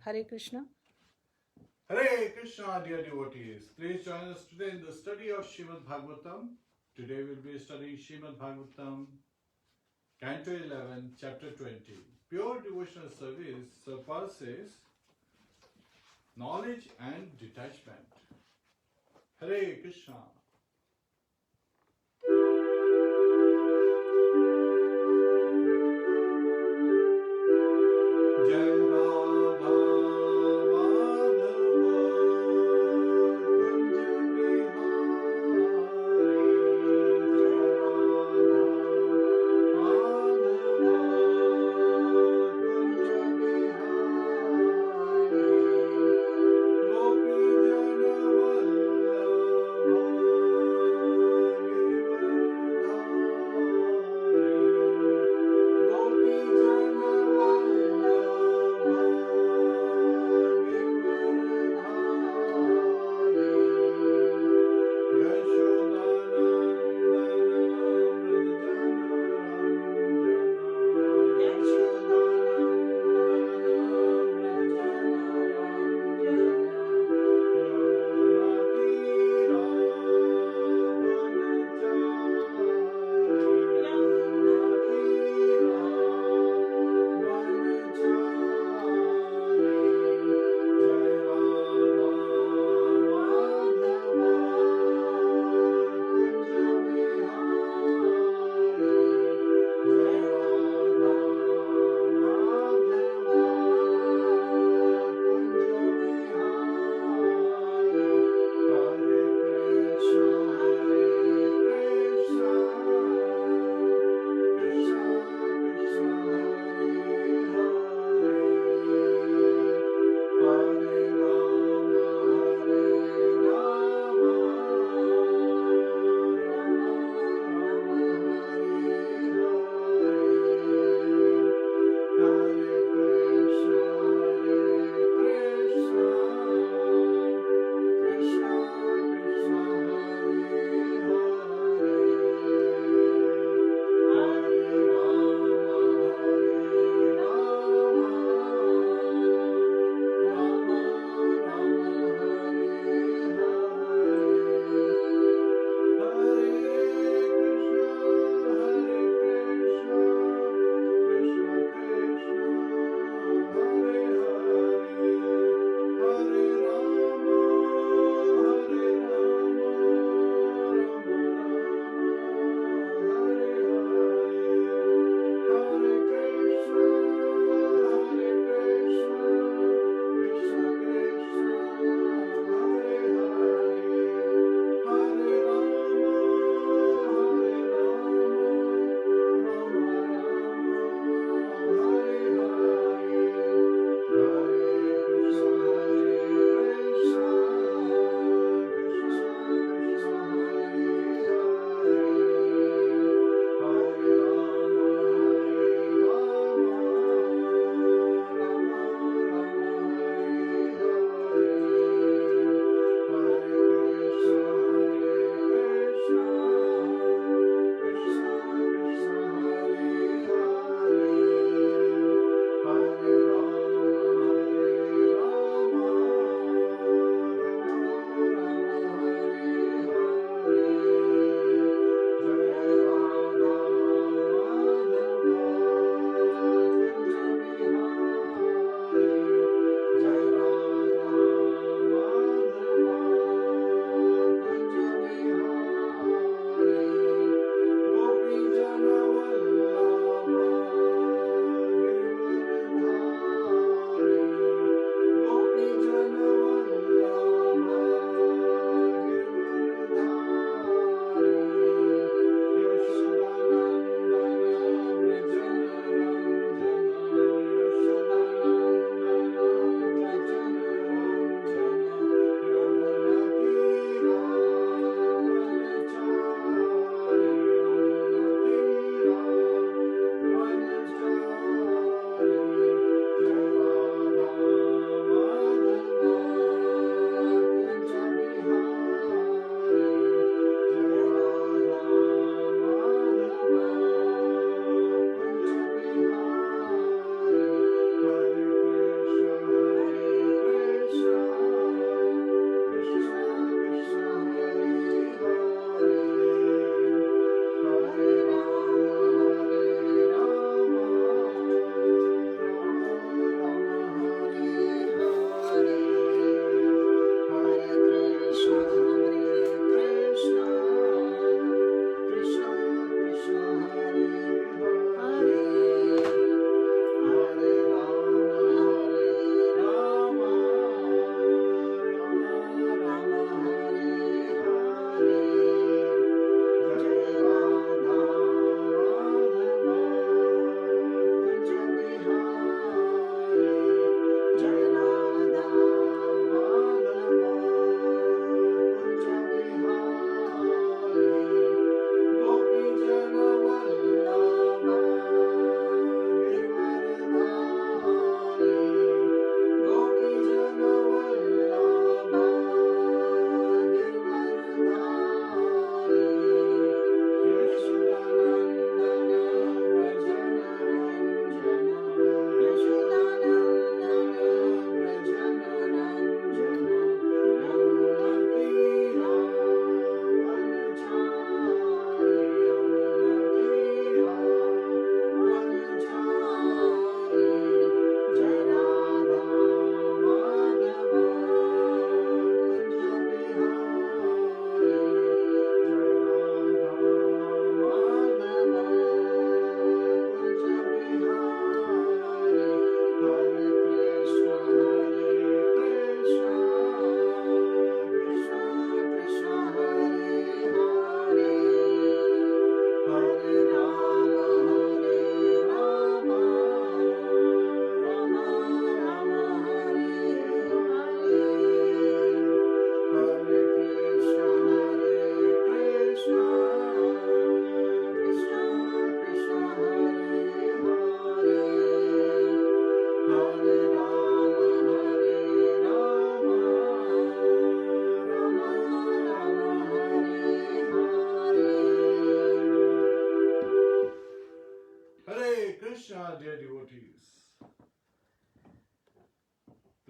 Hare Krishna. Hare Krishna, dear devotees. Please join us today in the study of Srimad Bhagavatam. Today we'll be studying Srimad Bhagavatam, Canto 11, Chapter 20. Pure devotional service surpasses knowledge and detachment. Hare Krishna. Jai Radha Madhava Kunj Bihari. Jai Radha Madhava Kunj Bihari. Gopi Jana Vallabha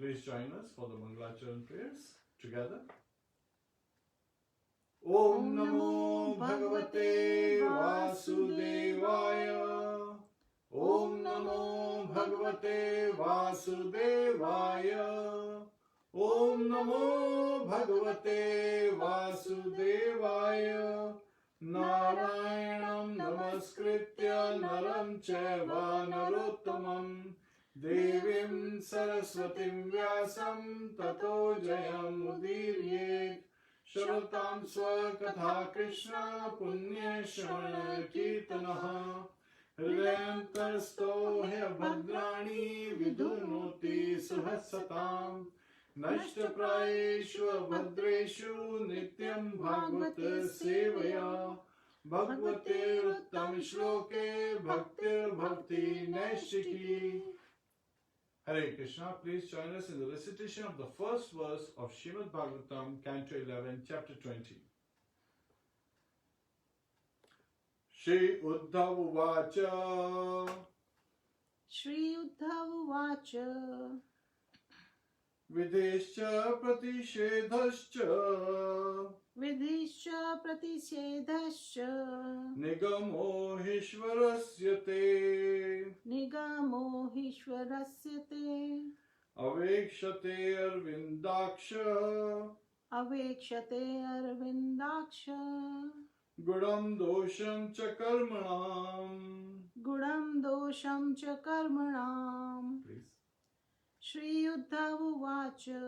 please join us for the Mangalacharan prayers together. Om Namo Bhagavate Vasudevaya. Om Namo Bhagavate Vasudevaya. Om Namo Bhagavate Vasudevaya. Narayanam Namaskritya Naram Chaiva Narottamam Devim Saraswatim Vyasam Tato Jayam Udiryet Shratam Swakatha Krishna Punya Shravana Kirtanaha Hridayantarsto He Bhadrani Vidunoti Suhasatam Nashtaprayeshu Bhadreshu Nityam Bhagavata Sevaya Bhagavate Uttam Shloke Bhaktir Bhakti Naishiki. Hare Krishna, please join us in the recitation of the first verse of Srimad Bhagavatam, Canto 11, Chapter 20. Shri Uddhav Uvacha. Shri Uddhav Uvacha. Videscha Pratishedhascha. Videscha Pratishedhascha. Nigamo Hishvarasyate. Nigamo Hishvarasyate. Avekshate Arvindaksha. Avekshate Arvindaksha. Gudam dosham cha karmanam. Gudam dosham cha karmanam. Please. Shri Uddhav Uvacha.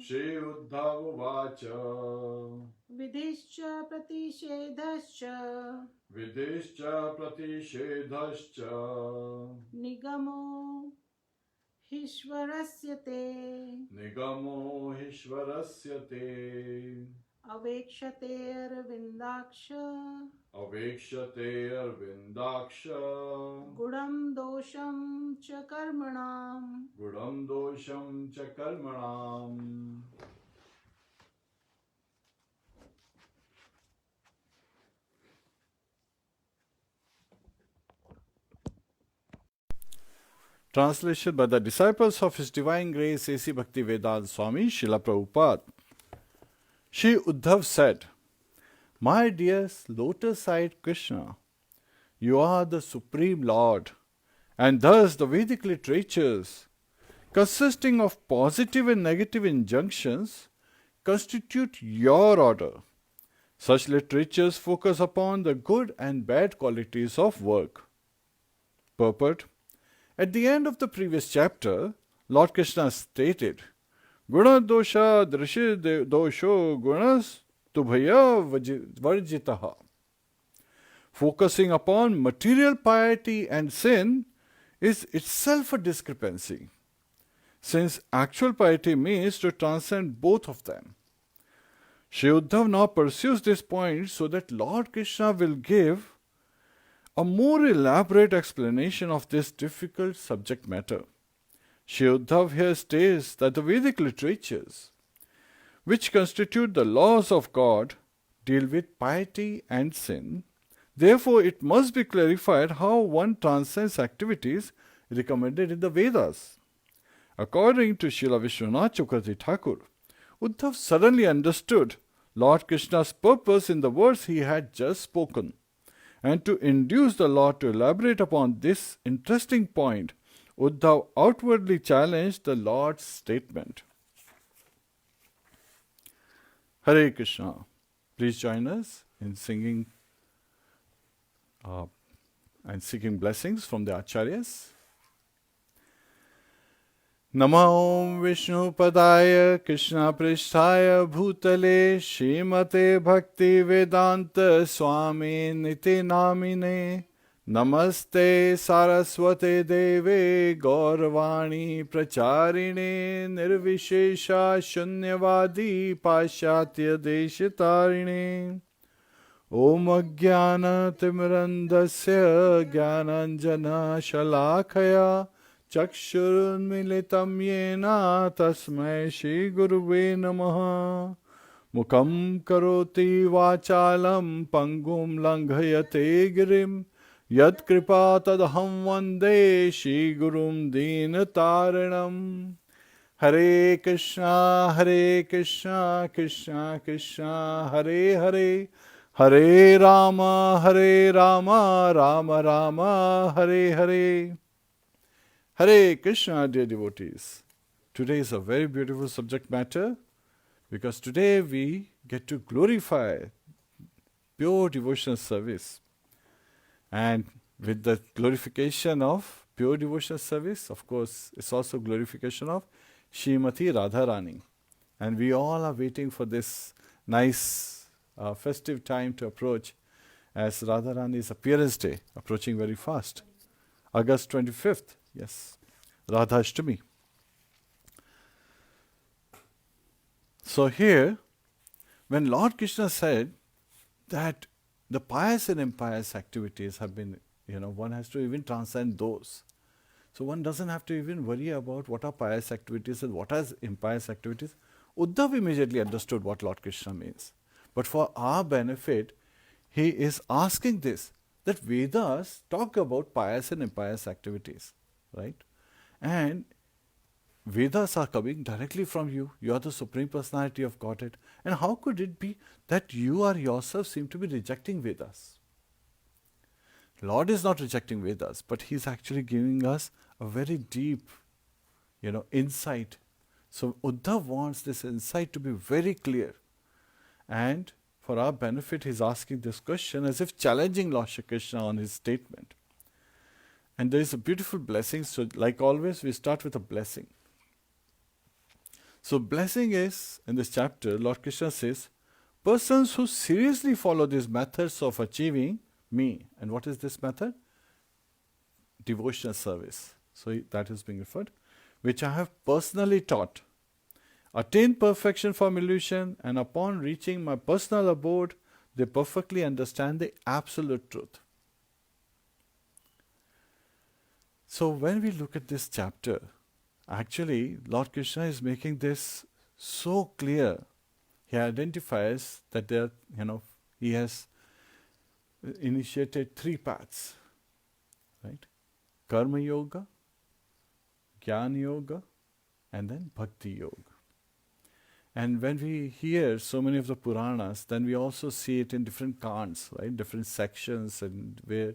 Shri Uddhav Uvacha. Videscha Pratishedhascha. Videscha Pratishedhascha. Nigamo Hishvarasyate. Nigamo Hishvarasyate. Avekshate Arvindaksha. Avekshate Arvindaksha. Gudam dosham cha karmanam. Gudam dosham cha karmanam. Translation by the disciples of His Divine Grace A.C. Bhaktivedanta Swami Srila Prabhupada. Shri Uddhav said, My dear lotus-eyed Krishna, you are the Supreme Lord, and thus the Vedic literatures, consisting of positive and negative injunctions, constitute your order. Such literatures focus upon the good and bad qualities of work. Purport. At the end of the previous chapter, Lord Krishna stated, Guna dosha drishi dosho gunas tubhaya varjitaha. Focusing upon material piety and sin is itself a discrepancy, since actual piety means to transcend both of them. Shri Uddhav now pursues this point so that Lord Krishna will give a more elaborate explanation of this difficult subject matter. Shri Uddhav here states that the Vedic literatures, which constitute the laws of God, deal with piety and sin. Therefore, it must be clarified how one transcends activities recommended in the Vedas. According to Srila Vishwanath Chakravarti Thakur, Uddhav suddenly understood Lord Krishna's purpose in the words he had just spoken. And to induce the Lord to elaborate upon this interesting point, Uddhav outwardly challenged the Lord's statement. Hare Krishna. Please join us in singing and seeking blessings from the Acharyas. Namo Vishnu Padaya Krishna Pristhaya Bhutale Srimate Bhakti Vedanta Swami Niti Namine Namaste Saraswate Deve Gauravani Pracharine Nirvishesha Shunyavadi Pashatya Deshitarine Om Jnana Timirandasya Jnananjana Shalakaya Chakshurunmilitam yena tasmai Shri Guruve namaha Mukam karoti vachalam pangum langhayate girim Yat kripa tadham vande Shri Gurum deenataranam Hare Krishna, Krishna Krishna, Hare Hare, Hare Rama, Rama Rama, Hare Hare. Hare Krishna, dear devotees. Today is a very beautiful subject matter because today we get to glorify pure devotional service. And with the glorification of pure devotional service, of course, it's also glorification of Srimati Radharani. And we all are waiting for this nice festive time to approach as Radharani's appearance day, approaching very fast. August 25th, yes, Radha Ashtami. So here, when Lord Krishna said that the pious and impious activities have been, one has to even transcend those. So one doesn't have to even worry about what are pious activities and what are impious activities. Uddhav immediately understood what Lord Krishna means. But for our benefit, he is asking this, that Vedas talk about pious and impious activities, right? And Vedas are coming directly from you. You are the Supreme Personality of Godhead. And how could it be that you are yourself seem to be rejecting Vedas? Lord is not rejecting Vedas, but He is actually giving us a very deep, insight. So Uddhav wants this insight to be very clear. And for our benefit, he is asking this question as if challenging Lord Shri Krishna on his statement. And there is a beautiful blessing. So like always, we start with a blessing. So blessing is, in this chapter, Lord Krishna says, persons who seriously follow these methods of achieving me. And what is this method? Devotional service. So that is being referred, which I have personally taught. Attain perfection from illusion, and upon reaching my personal abode, they perfectly understand the absolute truth. So when we look at this chapter, actually, Lord Krishna is making this so clear. He identifies that he has initiated three paths, right? Karma Yoga, Jnana Yoga, and then Bhakti Yoga. And when we hear so many of the Puranas, then we also see it in different kands, right? Different sections, and where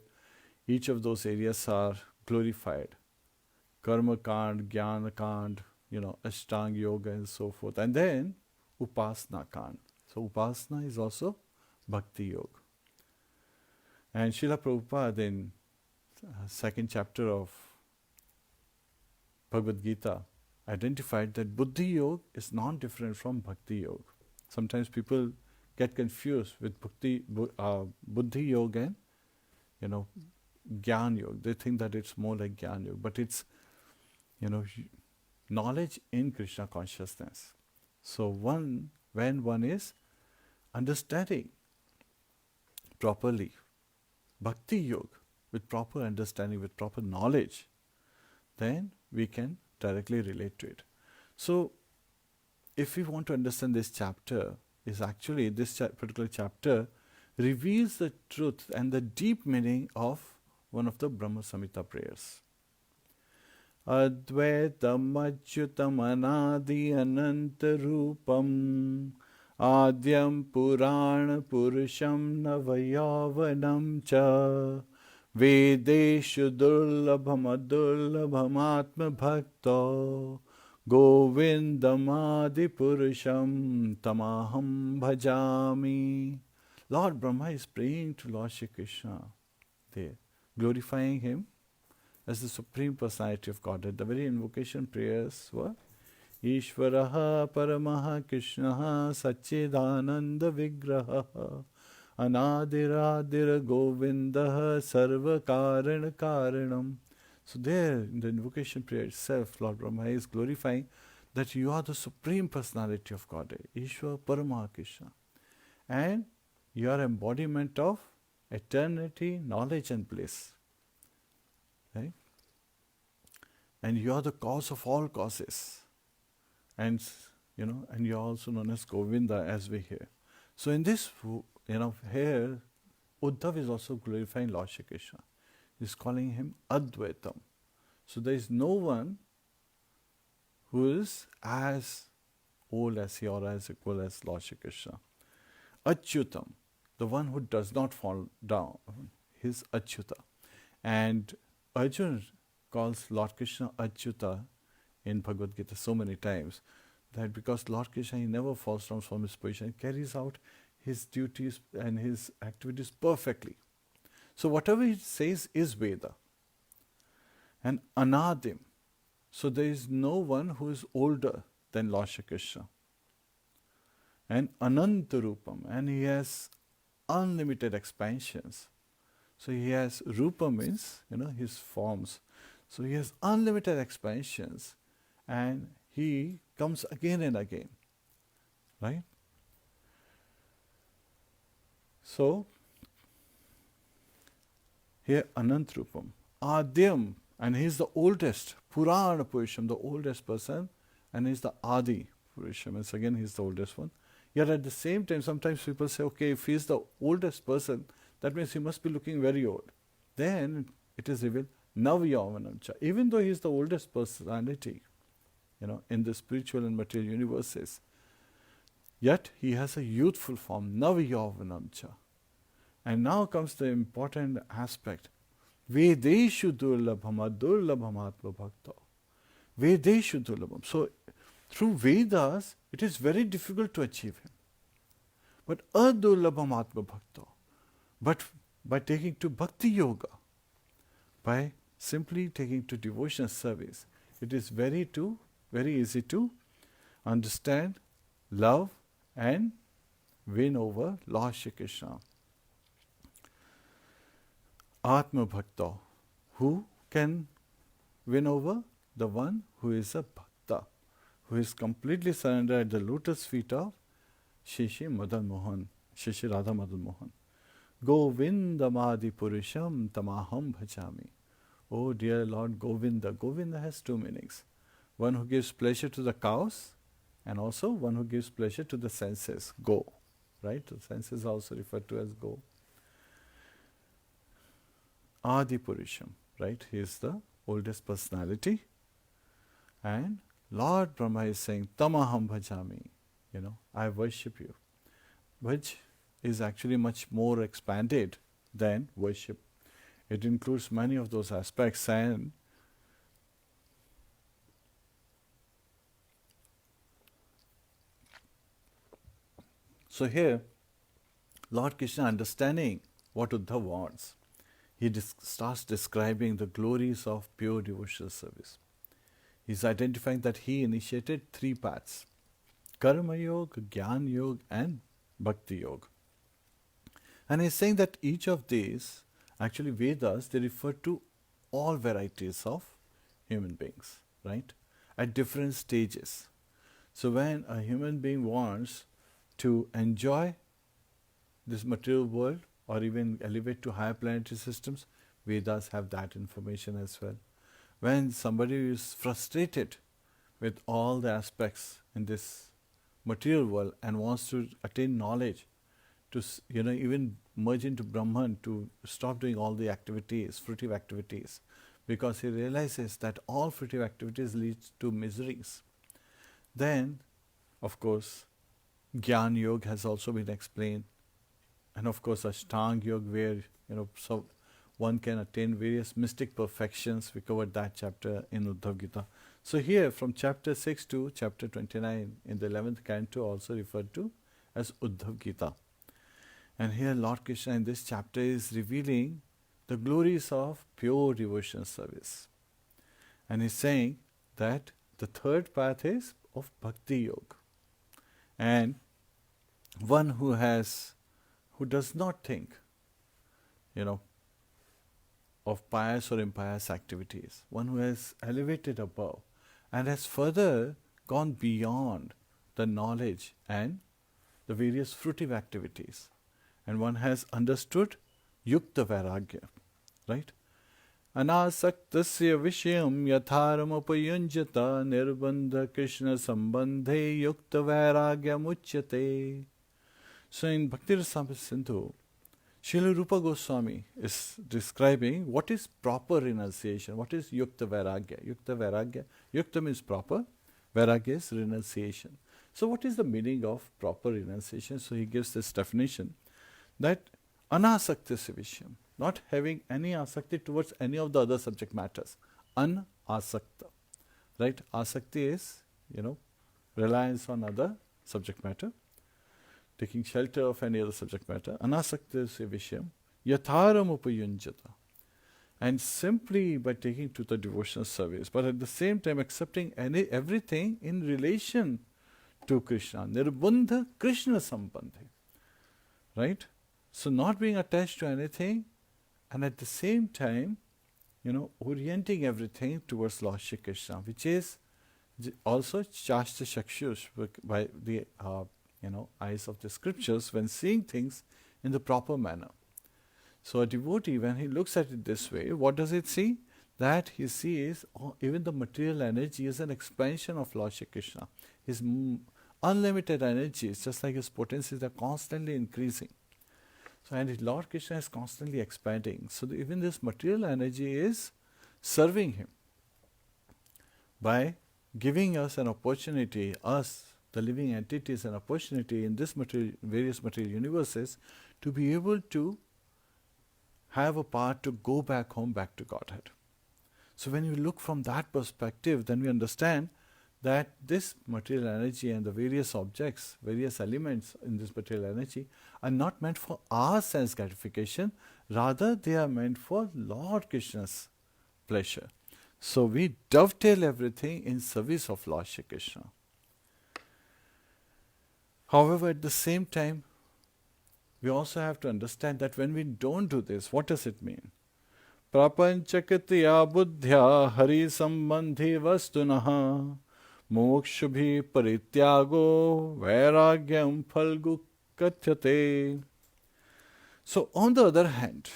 each of those areas are glorified. Karma Kand, Jnana Kand, Ashtanga Yoga and so forth. And then Upasana Kand. So Upasana is also Bhakti Yoga. And Srila Prabhupada in second chapter of Bhagavad Gita identified that Buddhi Yoga is non-different from Bhakti Yoga. Sometimes people get confused with Buddhi Yoga and Jnana Yoga. They think that it's more like Jnana Yoga, but it's knowledge in Krishna consciousness. So when one is understanding properly Bhakti Yoga, with proper understanding, with proper knowledge, then we can directly relate to it. So if we want to understand this chapter, is actually this particular chapter reveals the truth and the deep meaning of one of the Brahma Samhita prayers. Advaitam achyutam anadi ananta rupam adyam purana purusham navayavanam cha vedeshu durlabham adurlabham atma bhakto govindamadi purusham tamaham bhajami. Lord Brahma is praying to Lord Shri Krishna there, glorifying him as the Supreme Personality of Godhead. The very invocation prayers were Ishvaraha Paramaha Krishnaha Satchidananda Vigraha Anadirādira Govindaha Sarva Karana Karanam. So there in the invocation prayer itself, Lord Brahma is glorifying that you are the Supreme Personality of Godhead, Ishvara Paramaha Krishna. And you are embodiment of eternity, knowledge and bliss. Right? And you are the cause of all causes. And and you are also known as Govinda, as we hear. So in this, here, Uddhav is also glorifying Lord Shri Krishna. He's calling him Advaitam. So there is no one who is as old as he or as equal as Lord Shri Krishna. Achyutam, the one who does not fall down, he's Achyuta. And Arjuna calls Lord Krishna Achyuta in Bhagavad Gita so many times, that because Lord Krishna, he never falls down from his position, he carries out his duties and his activities perfectly. So whatever he says is Veda. And Anadim, so there is no one who is older than Lord Shri Krishna. And Anantarupam, and he has unlimited expansions. So he has, Rupa means, his forms. So he has unlimited expansions, and he comes again and again, right? So, here Anantrupam, Adyam, and he is the oldest, Purana Purusham, the oldest person, and he is the Adi Purusham, and again he is the oldest one. Yet at the same time, sometimes people say, okay, if he is the oldest person, that means he must be looking very old. Then it is revealed, Navyavanamcha, even though he is the oldest personality, in the spiritual and material universes, yet he has a youthful form, Navyavanamcha. And now comes the important aspect, Vedeshu durlabhama durlabhamatma bhakta. Vedeshu durlabham. So, through Vedas, it is very difficult to achieve him. But adurlabhamatma bhakta. But by taking to bhakti yoga, by simply taking to devotional service, it is very easy to understand, love, and win over Lord Shri Krishna. Atma Bhakta. Who can win over? The one who is a Bhakta, who is completely surrendered at the lotus feet of Shri Madan Mohan, Shri Radha Madan Mohan. Govindamadi Purusham Tamaham Bhajami. Oh dear Lord Govinda. Govinda has two meanings. One who gives pleasure to the cows, and also one who gives pleasure to the senses. Go. Right? The senses are also referred to as go. Adi Purusham. Right? He is the oldest personality. And Lord Brahma is saying, Tamaham Bhajami. I worship you. Which is actually much more expanded than worship. It includes many of those aspects, and so here, Lord Krishna, understanding what Uddhava wants, he starts describing the glories of pure devotional service. He's identifying that he initiated 3 paths, Karma Yoga, Jnana Yoga, and Bhakti Yoga. And he's saying that each of these, actually Vedas, they refer to all varieties of human beings, right? At different stages. So when a human being wants to enjoy this material world or even elevate to higher planetary systems, Vedas have that information as well. When somebody is frustrated with all the aspects in this material world and wants to attain knowledge, to even merge into Brahman, to stop doing all the activities, fruitive activities, because he realizes that all fruitive activities lead to miseries. Then, of course, Jnana Yoga has also been explained, and of course Ashtanga Yoga, where so one can attain various mystic perfections. We covered that chapter in Uddhava Gita. So here, from chapter 6 to chapter 29 in the 11th canto, also referred to as Uddhava Gita. And here Lord Krishna in this chapter is revealing the glories of pure devotional service. And he's saying that the third path is of Bhakti Yoga. And one who does not think, of pious or impious activities, one who has elevated above and has further gone beyond the knowledge and the various fruitive activities. And one has understood Yukta Vairagya, right? Anasaktasya Vishayam Yatharam Upayunjata Nirbandha Krishna Sambandhe Yukta Vairagya Muchyate. So in Bhakti Rasamrita Sindhu, Srila Rupa Goswami is describing what is proper renunciation, what is Yukta Vairagya. Yukta Vairagya, Yukta means proper, Vairagya is renunciation. So what is the meaning of proper renunciation? So he gives this definition that anasakti vishyam, not having any asakti towards any of the other subject matters. Anasakta. Right? Asakti is, reliance on other subject matter, taking shelter of any other subject matter. Anasakti vishyam yatharam upayunjata. And simply by taking to the devotional service, but at the same time accepting everything in relation to Krishna. Nirbandha Krishna sambandhi. Right? So not being attached to anything, and at the same time, orienting everything towards Lord Shri Krishna, which is also Shastra Shakshush, by the eyes of the scriptures, when seeing things in the proper manner. So a devotee, when he looks at it this way, what does it see? That he sees even the material energy is an expansion of Lord Shri Krishna. His unlimited energies, just like his potencies, are constantly increasing. So, and Lord Krishna is constantly expanding. So even this material energy is serving him by giving us an opportunity, us, the living entities, an opportunity in this various material universes to be able to have a path to go back home, back to Godhead. So when you look from that perspective, then we understand that this material energy and the various objects, various elements in this material energy are not meant for our sense gratification, rather they are meant for Lord Krishna's pleasure. So we dovetail everything in service of Lord Shri Krishna. However, at the same time, we also have to understand that when we don't do this, what does it mean? Prapanchakatya buddhya hari sambandhi vastunaha mokshubhi parityago vairagyam phalgu kathyate. So on the other hand,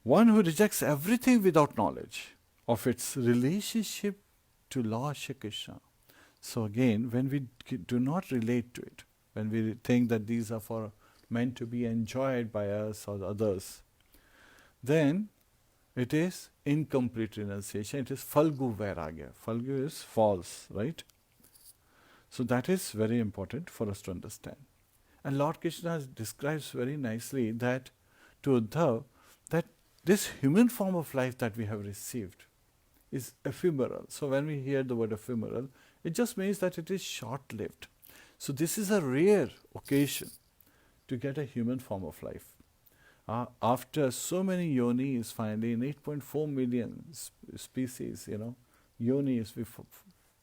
one who rejects everything without knowledge of its relationship to Lord Shri Krishna. So again, when we do not relate to it, when we think that these are meant to be enjoyed by us or others, then it is incomplete renunciation. It is falgu vairagya. Falgu is false, right? So that is very important for us to understand. And Lord Krishna describes very nicely that to Uddhav, that this human form of life that we have received is ephemeral. So when we hear the word ephemeral, it just means that it is short-lived. So this is a rare occasion to get a human form of life. After so many yonis, finally in 8.4 million species, yonis we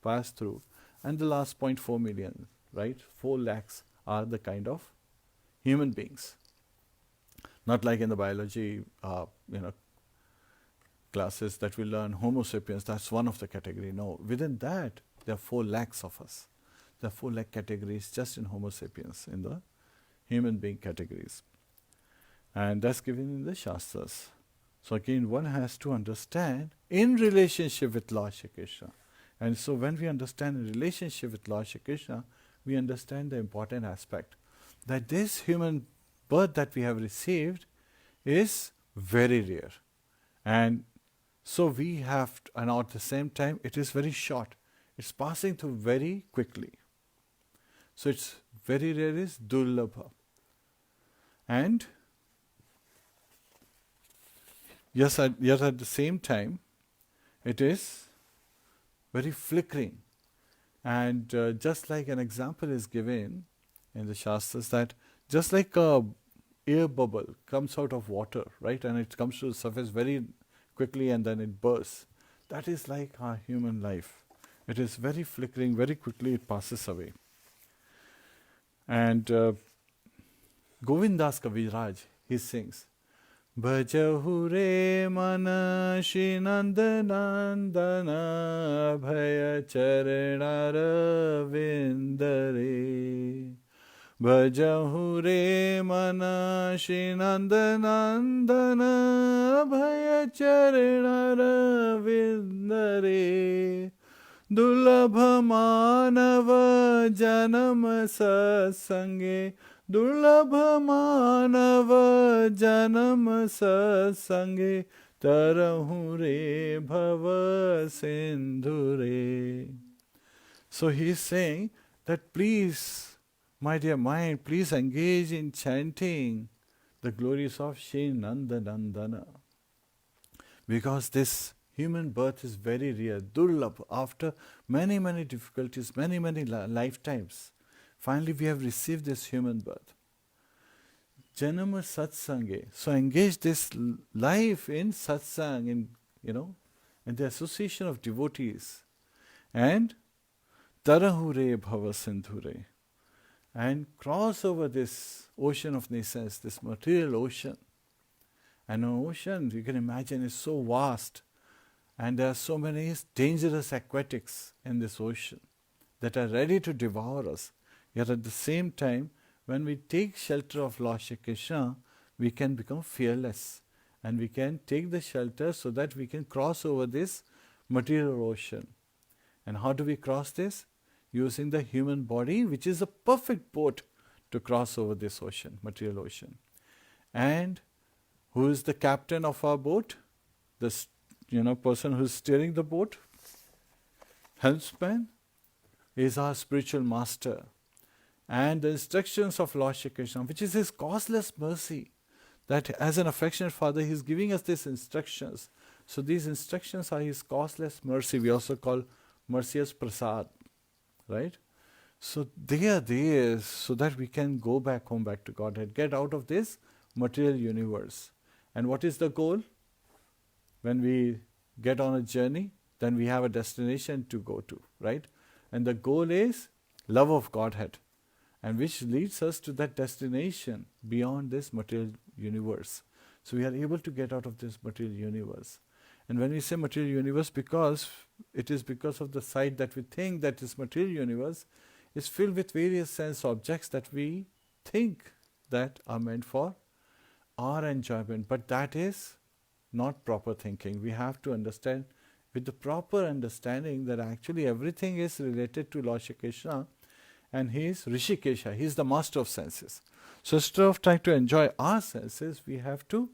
pass through, and the last 0.4 million, right? 4 lakhs are the kind of human beings. Not like in the biology, classes that we learn, Homo sapiens, that's one of the category. No, within that, there are 4 lakhs of us. There are 4 lakh categories just in Homo sapiens, in the human being categories. And that's given in the Shastras. So again, one has to understand in relationship with Lord Shri Krishna. And so when we understand in relationship with Lord Shri Krishna, we understand the important aspect that this human birth that we have received is very rare. And so we have, and at the same time, it is very short. It's passing through very quickly. So it's very rare is dullabha. And yet at the same time, it is very flickering. And just like an example is given in the Shastras, that just like a air bubble comes out of water, right, and it comes to the surface very quickly and then it bursts. That is like our human life. It is very flickering, very quickly it passes away. And Govindas Kaviraj, he sings, Bhajahu re mana Shri Nandanandana Bhaya Charanara Vindare. Bhajahu re mana Shri Nandanandana Bhaya Charanara Vindare. Dulabha manava janam sasange. Dulabha manava janam sasange. Tarahu re bhava sindhure. So he is saying that please, my dear mind, please engage in chanting the glories of Shri Nanda Nandana. Because this human birth is very rare, durlabh. After many, many difficulties, many, many lifetimes, finally we have received this human birth. Janama satsange. So engage this life in satsang, in the association of devotees. And tarahure bhava sindhure. And cross over this ocean of naissance, this material ocean. And an ocean, you can imagine, is so vast. And there are so many dangerous aquatics in this ocean that are ready to devour us. Yet at the same time, when we take shelter of Lord Shri Krishna, we can become fearless. And we can take the shelter so that we can cross over this material ocean. And how do we cross this? Using the human body, which is a perfect boat to cross over this ocean, material ocean. And who is the captain of our boat? This person who is steering the boat, helmsman, is our spiritual master. And the instructions of Lord Shri Krishna, which is His causeless mercy, that as an affectionate Father, He is giving us these instructions. So these instructions are His causeless mercy. We also call mercy as prasad, right? So they are there so that we can go back home, back to Godhead, get out of this material universe. And what is the goal? When we get on a journey, then we have a destination to go to, right? And the goal is love of Godhead, and which leads us to that destination beyond this material universe. So we are able to get out of this material universe. And when we say material universe, it is because of the sight that we think that this material universe is filled with various sense objects that we think that are meant for our enjoyment. But that is not proper thinking. We have to understand with the proper understanding that actually everything is related to Lord Shri Krishna, and He is Rishikesha. He is the master of senses. So instead of trying to enjoy our senses, we have to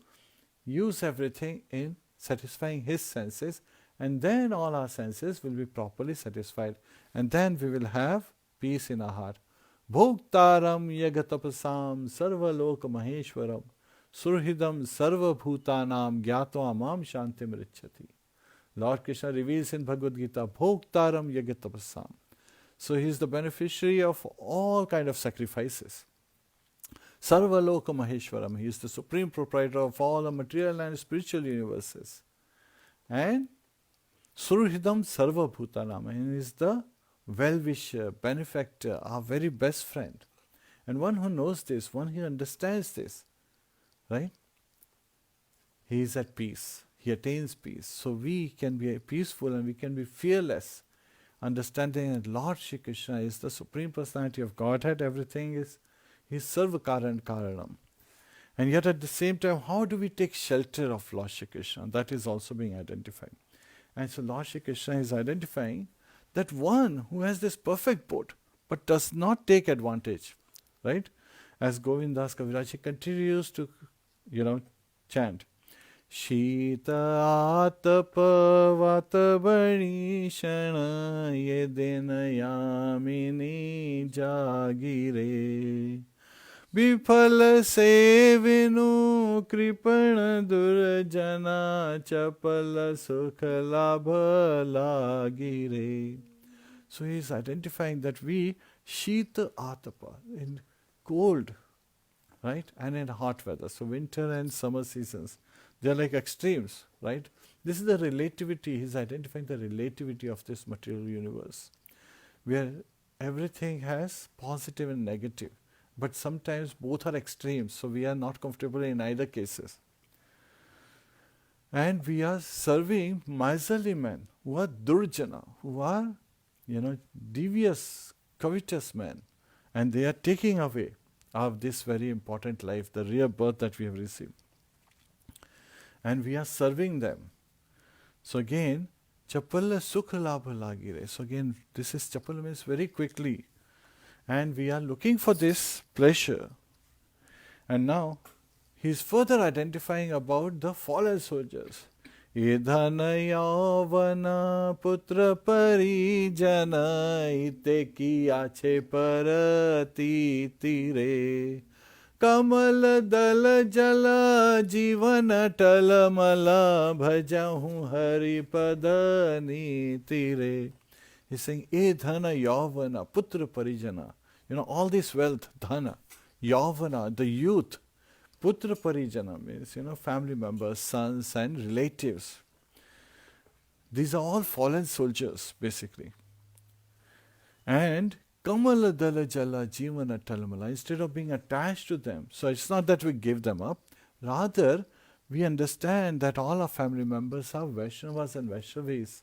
use everything in satisfying His senses, and then all our senses will be properly satisfied, and then we will have peace in our heart. Bhoktaram yagatapasam sarva loka maheshwaram surhidam sarva bhutanam gyato amam shantim richati. Lord Krishna reveals in Bhagavad Gita, Bhoktaram yagatapasam. So He is the beneficiary of all kind of sacrifices. Sarva loka maheshwaram. He is the supreme proprietor of all the material and spiritual universes. And surhidam sarva bhutanam. And He is the well-wisher, benefactor, our very best friend. And one who knows this, one who understands this, right? He is at peace. He attains peace. So we can be peaceful and we can be fearless, understanding that Lord Shri Krishna is the Supreme Personality of Godhead. Everything is His Sarva Karan Karanam. And yet at the same time, how do we take shelter of Lord Shri Krishna? That is also being identified. And so Lord Shri Krishna is identifying that one who has this perfect boat but does not take advantage, right? As Govindas Kaviraj continues to, chant, Shita atapa vatabani shana yedena yamini jagire Bifal sevinu kripana durjana chapala sukha labha lagire. So he is identifying that we shita atapa, in cold, right, and in hot weather. So winter and summer seasons, they are like extremes, right? This is the relativity. He is identifying the relativity of this material universe, where everything has positive and negative. But sometimes both are extremes, so we are not comfortable in either cases. And we are serving miserly men who are durjana, who are, devious, covetous men. And they are taking away of this very important life, the rare birth that we have received. And we are serving them. So again, chapala sukha labha lagire. So again, this is chapala means very quickly. And we are looking for this pleasure. And now, he is further identifying about the fallen soldiers. ye dhana yavana putra parijana ite kiya che parati tire Kamal dal jala jivan talamala bhajahu hari padani tire. He's saying, E dhana yavana putra parijana. All this wealth, dhana, yavana, the youth. Putra parijana means, family members, sons and relatives. These are all fallen soldiers, basically. And Kamala Dala Jala Jivana Talamala, instead of being attached to them, so it's not that we give them up, rather we understand that all our family members are Vaishnavas and Vaishnavis.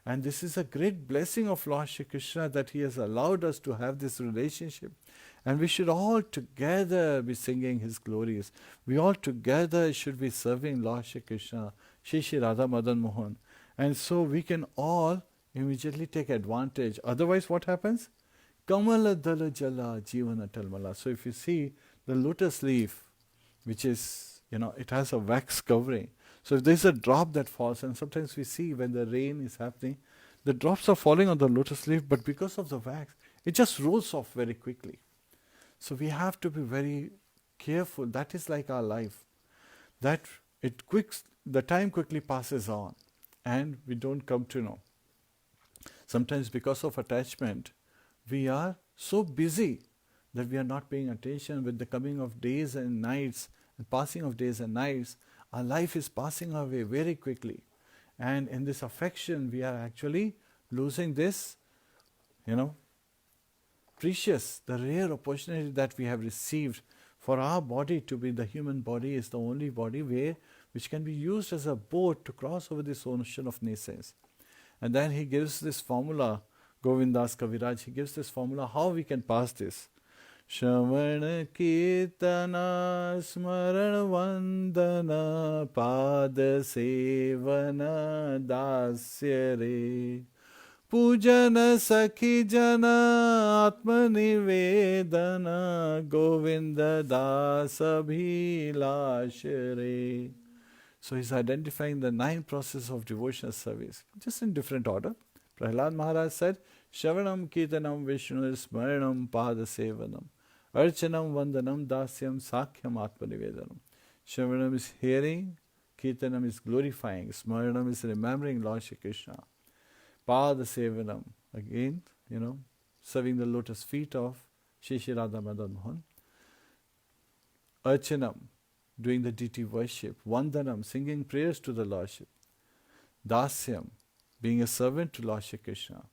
And this is a great blessing of Lord Shri Krishna that He has allowed us to have this relationship. And we should all together be singing His glories. We all together should be serving Lord Shri Krishna, Shri Shri Radha Madan Mohan. And so we can all immediately take advantage. Otherwise what happens? Kamala Dala Jala Jivana Talmala. So if you see the lotus leaf, which is, it has a wax covering. So if there's a drop that falls, and sometimes we see when the rain is happening, the drops are falling on the lotus leaf, but because of the wax, it just rolls off very quickly. So we have to be very careful. That is like our life. That the time quickly passes on, and we don't come to know. Sometimes because of attachment, we are so busy that we are not paying attention. With the coming of days and nights, and passing of days and nights, our life is passing away very quickly. And in this affection, we are actually losing this, precious, the rare opportunity that we have received for our body to be, the human body is the only body which can be used as a boat to cross over this ocean of nations. And then he gives this formula, Govindas Kaviraj, he gives this formula how we can pass this. Shravana Kirtana Smaran Vandana Pada Sevana Dasyare Pujana Sakhi Jana Atma Nivedana Govinda Dasa Bhilashare. So he's identifying the 9 processes of devotional service, just in different order. Prahlad Maharaj said, Shravanam Kirtanam Vishnu Smaranam Pada Sevanam Archanam Vandanam Dasyam Sakhyam Atma Nivedanam. Shravanam is hearing, Kirtanam is glorifying, Smaranam is remembering Lord Shri Krishna. Pada Sevanam, again, serving the lotus feet of Shri Shri Radha Madan Mohan. Archanam, doing the deity worship. Vandanam, singing prayers to the Lordship. Dasyam, being a servant to Lord Shri Krishna.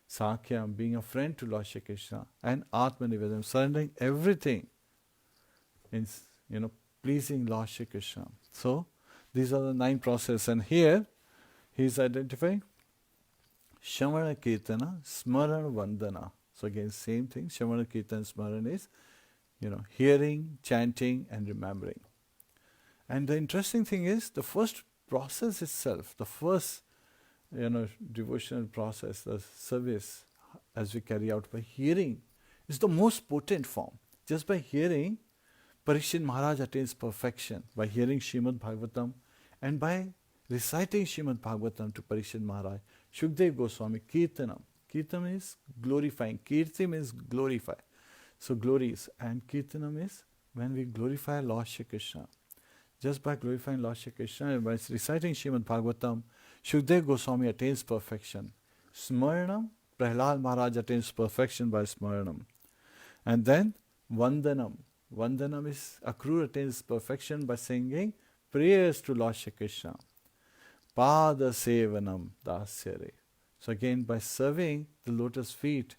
Sakhyam, being a friend to Lord Shri Krishna. And Atma Nivedam, surrendering everything in, pleasing Lord Shri Krishna. So, these are the 9 processes. And here, he is identifying Shamana Kirtana, Smarana Vandana. So again, same thing. Shamana Kirtana, Smarana is, hearing, chanting and remembering. And the interesting thing is, the first process itself, the first, devotional process, the service as we carry out by hearing, is the most potent form. Just by hearing, Parikshit Maharaj attains perfection by hearing Srimad Bhagavatam, and by reciting Srimad Bhagavatam to Parikshit Maharaj. Shukdev Goswami, Kirtanam. Kirtanam is glorifying. Kirti means glorify. So glories. And Kirtanam is when we glorify Lord Shri Krishna. Just by glorifying Lord Shri Krishna and by reciting Srimad Bhagavatam, Shukdev Goswami attains perfection. Smaranam, Prahlad Maharaj attains perfection by Smaranam. And then Vandanam. Vandanam is Akrura attains perfection by singing prayers to Lord Shri Krishna. Pada Sevanam Dasyare. So again, by serving the lotus feet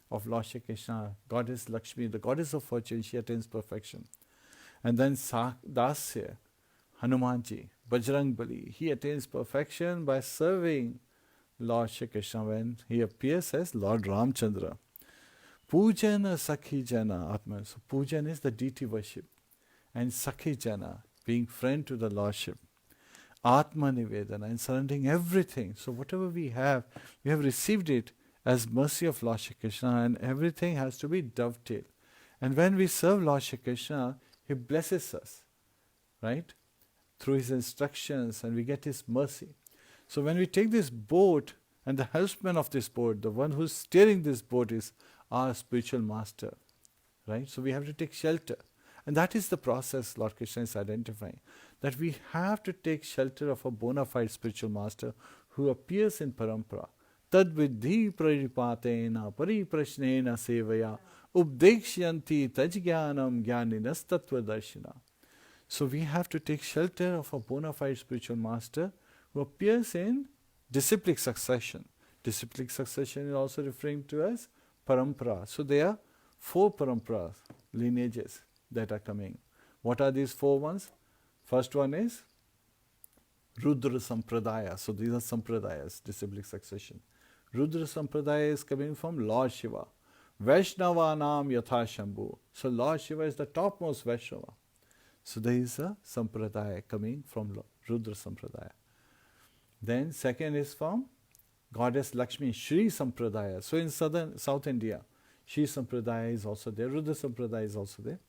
of Lord Shri Krishna, Goddess Lakshmi, the goddess of fortune, she attains perfection. And then Dasya, Hanumanji, Bajrang Bali, he attains perfection by serving Lord Shri Krishna when he appears as Lord Ramchandra. Pujana Sakhi Jana Atma. So Pujan is the deity worship. And Sakhi Jana, being friend to the Lordship. Atma Nivedana, and surrendering everything. So whatever we have received it as mercy of Lord Shri Krishna, and everything has to be dovetailed. And when we serve Lord Shri Krishna, He blesses us, right? Through His instructions, and we get His mercy. So when we take this boat, and the helpsman of this boat, the one who's steering this boat, is our spiritual master, right? So we have to take shelter. And that is the process Lord Krishna is identifying, that we have to take shelter of a bona fide spiritual master who appears in parampara. Tad vidhi pranipatena pariprashnena sevaya updekshyanti tajjnanam jnaninas tattva darshina. So we have to take shelter of a bona fide spiritual master who appears in disciplic succession. Disciplic succession is also referring to as parampara. So there are 4 paramparas, lineages that are coming. What are these 4 ones? First one is Rudra Sampradaya. So these are Sampradayas, disciplic succession. Rudra Sampradaya is coming from Lord Shiva. Vaishnavanam Yatha Shambhu. So Lord Shiva is the topmost Vaishnava. So there is a Sampradaya coming from Rudra Sampradaya. Then second is from Goddess Lakshmi, Shri Sampradaya. So in South India, Shri Sampradaya is also there. Rudra Sampradaya is also there.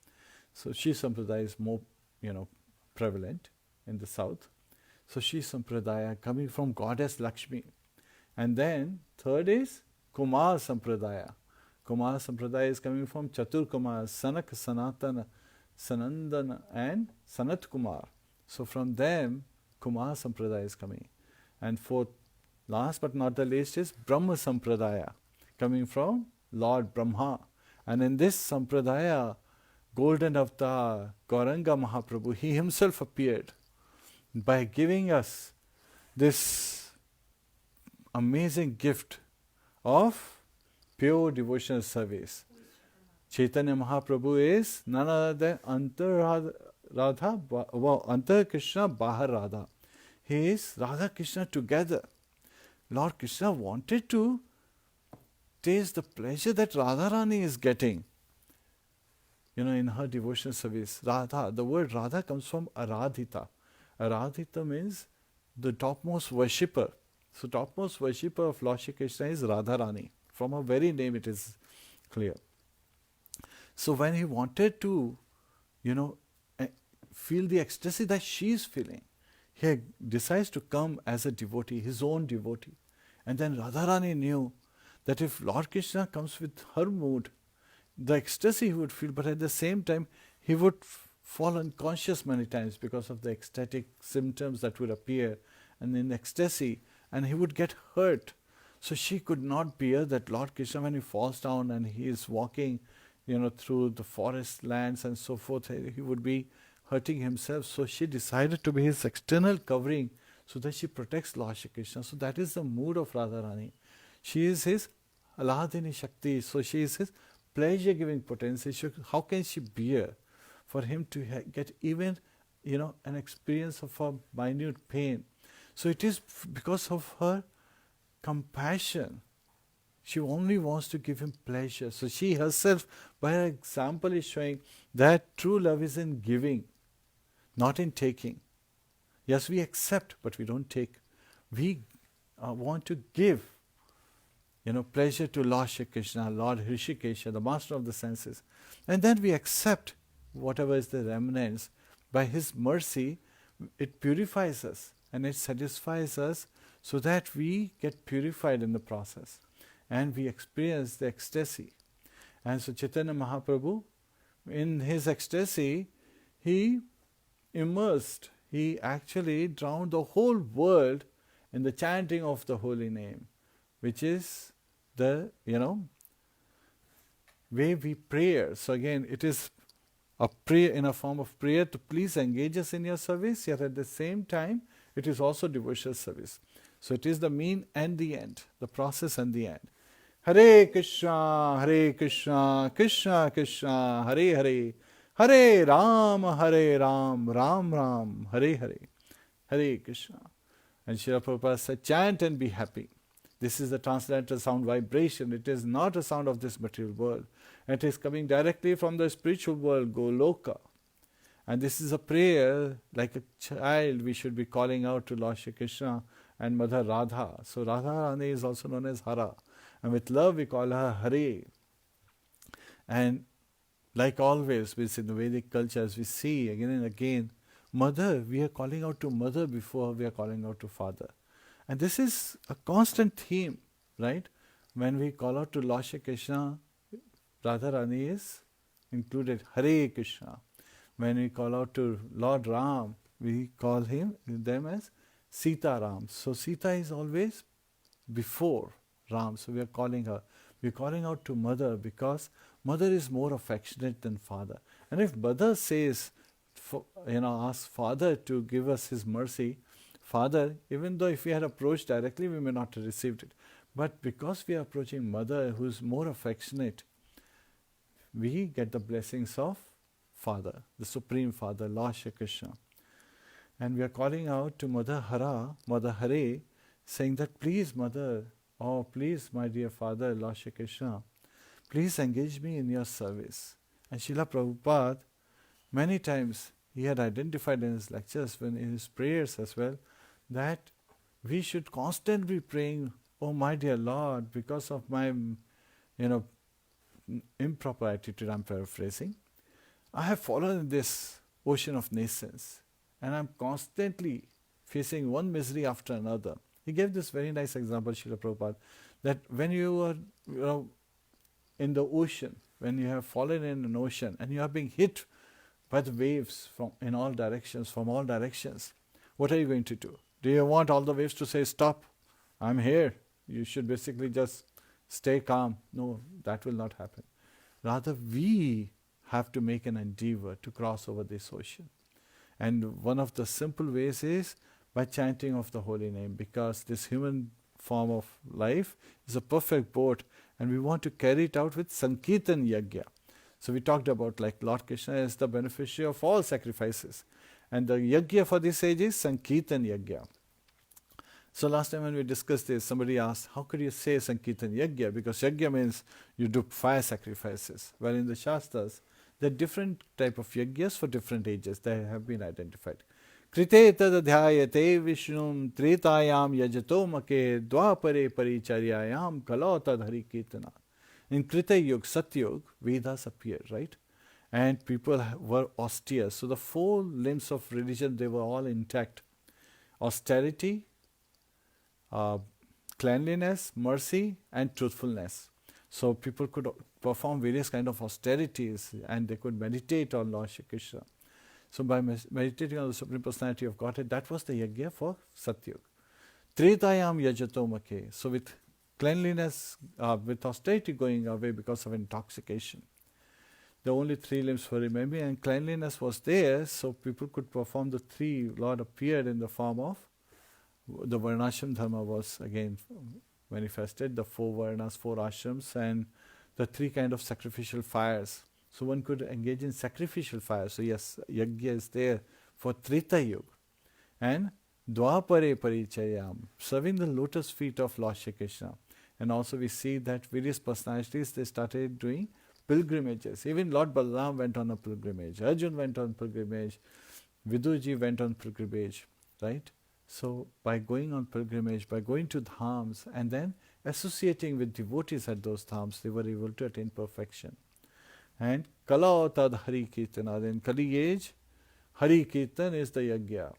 So Shri Sampradaya is more, prevalent in the south. So Shri Sampradaya coming from Goddess Lakshmi. And then third is Kumar Sampradaya. Kumar Sampradaya is coming from Chatur Kumar, Sanak, Sanatana, Sanandana and Sanat Kumar. So from them, Kumar Sampradaya is coming. And fourth, last but not the least, is Brahma Sampradaya, coming from Lord Brahma. And in this Sampradaya, Golden Avatar, Gauranga Mahaprabhu, he himself appeared by giving us this amazing gift of pure devotional service. Chaitanya Mahaprabhu is none other than Antar Krishna Bahar Radha. He is Radha Krishna together. Lord Krishna wanted to taste the pleasure that Radharani is getting. In her devotional service. Radha, the word Radha comes from Aradhita. Aradhita means the topmost worshipper. So topmost worshipper of Lord Shri Krishna is Radharani. From her very name it is clear. So when he wanted to, feel the ecstasy that she is feeling, he decides to come as a devotee, his own devotee. And then Radharani knew that if Lord Krishna comes with her mood, the ecstasy he would feel, but at the same time, he would fall unconscious many times because of the ecstatic symptoms that would appear and in ecstasy, and he would get hurt. So she could not bear that Lord Krishna, when he falls down and he is walking, through the forest lands and so forth, he would be hurting himself. So she decided to be his external covering so that she protects Lord Shri Krishna. So that is the mood of Radharani. She is his Aladini Shakti. So she is his pleasure-giving potency. How can she bear for him to get even, an experience of a minute pain? So it is because of her compassion. She only wants to give him pleasure. So she herself, by her example, is showing that true love is in giving, not in taking. Yes, we accept, but we don't take. We want to give, pleasure to Lord Shri Krishna, Lord Hrishikesha, the master of the senses. And then we accept whatever is the remnants. By his mercy, it purifies us and it satisfies us so that we get purified in the process. And we experience the ecstasy. And so Chaitanya Mahaprabhu, in his ecstasy, he immersed, he actually drowned the whole world in the chanting of the holy name, which is the, way we pray. So again, it is a prayer in a form of prayer to please engage us in your service, yet at the same time, it is also devotional service. So it is the mean and the end, the process and the end. Hare Krishna, Krishna Krishna, Hare Hare, Hare Ram, Ram Ram, Hare Hare, Hare Krishna. And Srila Prabhupada said, chant and be happy. This is the transcendental sound vibration. It is not a sound of this material world. It is coming directly from the spiritual world, Goloka. And this is a prayer, like a child, we should be calling out to Lord Shri Krishna and Mother Radha. So Radharani is also known as Hara. And with love we call her Hare. And like always, in the Vedic culture, as we see again and again, Mother, we are calling out to Mother before we are calling out to Father. And this is a constant theme, right? When we call out to Lord Shri Krishna, Radharani is included, Hare Krishna. When we call out to Lord Ram, we call them as Sita Ram. So Sita is always before Ram. So we are calling her. We are calling out to Mother because Mother is more affectionate than Father. And if Mother says, asks Father to give us His mercy, Father, even though if we had approached directly, we may not have received it. But because we are approaching Mother, who is more affectionate, we get the blessings of Father, the Supreme Father, Lord Shri Krishna. And we are calling out to Mother Hara, Mother Hare, saying that please Mother, oh please my dear Father, Lord Shri Krishna, please engage me in your service. And Srila Prabhupada, many times he had identified in his lectures, in his prayers as well, that we should constantly be praying, oh my dear Lord, because of my, improper attitude, I'm paraphrasing, I have fallen in this ocean of naissance and I'm constantly facing one misery after another. He gave this very nice example, Srila Prabhupada, that when you are in the ocean, when you have fallen in an ocean and you are being hit by the waves from all directions, what are you going to do? Do you want all the waves to say, stop, I'm here? You should basically just stay calm. No, that will not happen. Rather, we have to make an endeavor to cross over this ocean. And one of the simple ways is by chanting of the holy name, because this human form of life is a perfect boat and we want to carry it out with Sankirtan Yajna. So we talked about like Lord Krishna is the beneficiary of all sacrifices. And the Yajna for this age is Sankirtan Yajna. So last time when we discussed this, somebody asked, how could you say Sankirtan Yajna? Because Yajna means you do fire sacrifices. Well, in the Shastras, there are different type of yajnas for different ages. They have been identified. Krite tadadhyayate vishnum tretayam yajato make dvapare paricharyayam kalo tadhari kirtana. In Krita Yuga, Satyug, Vedas appeared, right? And people were austere. So the 4 limbs of religion, they were all intact. Austerity, cleanliness, mercy, and truthfulness. So people could perform various kind of austerities and they could meditate on Lord Shri Krishna. So by meditating on the Supreme Personality of Godhead, that was the yajna for Satyug. Tretayam yajato make. So with cleanliness, with austerity going away because of intoxication. The only 3 limbs were remaining and cleanliness was there, so people could perform the 3. Lord appeared in the form of the Varnashram Dharma was again manifested, the 4 Varnas, 4 Ashrams, and the 3 kind of sacrificial fires. So one could engage in sacrificial fire. So yes, Yajna is there for Treta Yuga. And Dvapare Parichayam, serving the lotus feet of Lord Shri Krishna. And also we see that various personalities, they started doing pilgrimages. Even Lord Balaram went on a pilgrimage. Arjun went on pilgrimage. Vidurji went on pilgrimage. Right? So by going on pilgrimage, by going to dhams and then associating with devotees at those dhams, they were able to attain perfection. And Kala Tad Hari Kirtana, in Kali age, Hari Kirtan is the Yajna.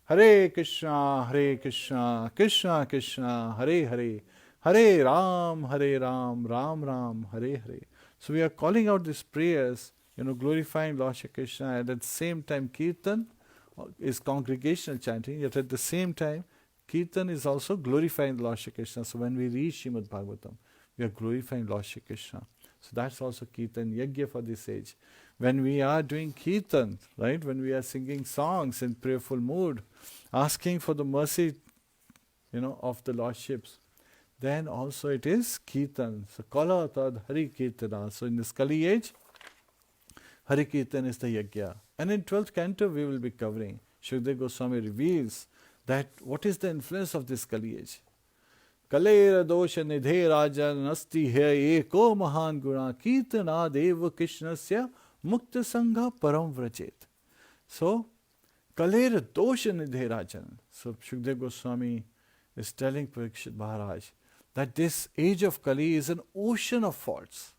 Hare Krishna, Krishna Krishna, Hare Hare, Hare Ram, Ram Ram, Hare Hare. So we are calling out these prayers, glorifying Lord Shri Krishna, and at the same time Kirtan is congregational chanting, yet at the same time Kirtan is also glorifying Lord Shri Krishna. So when we read Srimad Bhagavatam, we are glorifying Lord Shri Krishna. So that's also Kirtan Yajna for this age. When we are doing Kirtan, right, when we are singing songs in prayerful mood, asking for the mercy, of the Lordships, then also it is Kirtan. So Kala Tad Hari Kirtana. So in this Kali age, Hari Kirtan is the Yajna. And in 12th Canto we will be covering. Shukdev Goswami reveals that what is the influence of this Kali age. Kalera dosha nidhe rajan asti he eko mahan guna kirtana deva krishnasya mukta sangha param vrajet. So, Kalera dosha nidhe rajan. So, Shukdev Goswami is telling Parikshit Maharaj that this age of Kali is an ocean of faults.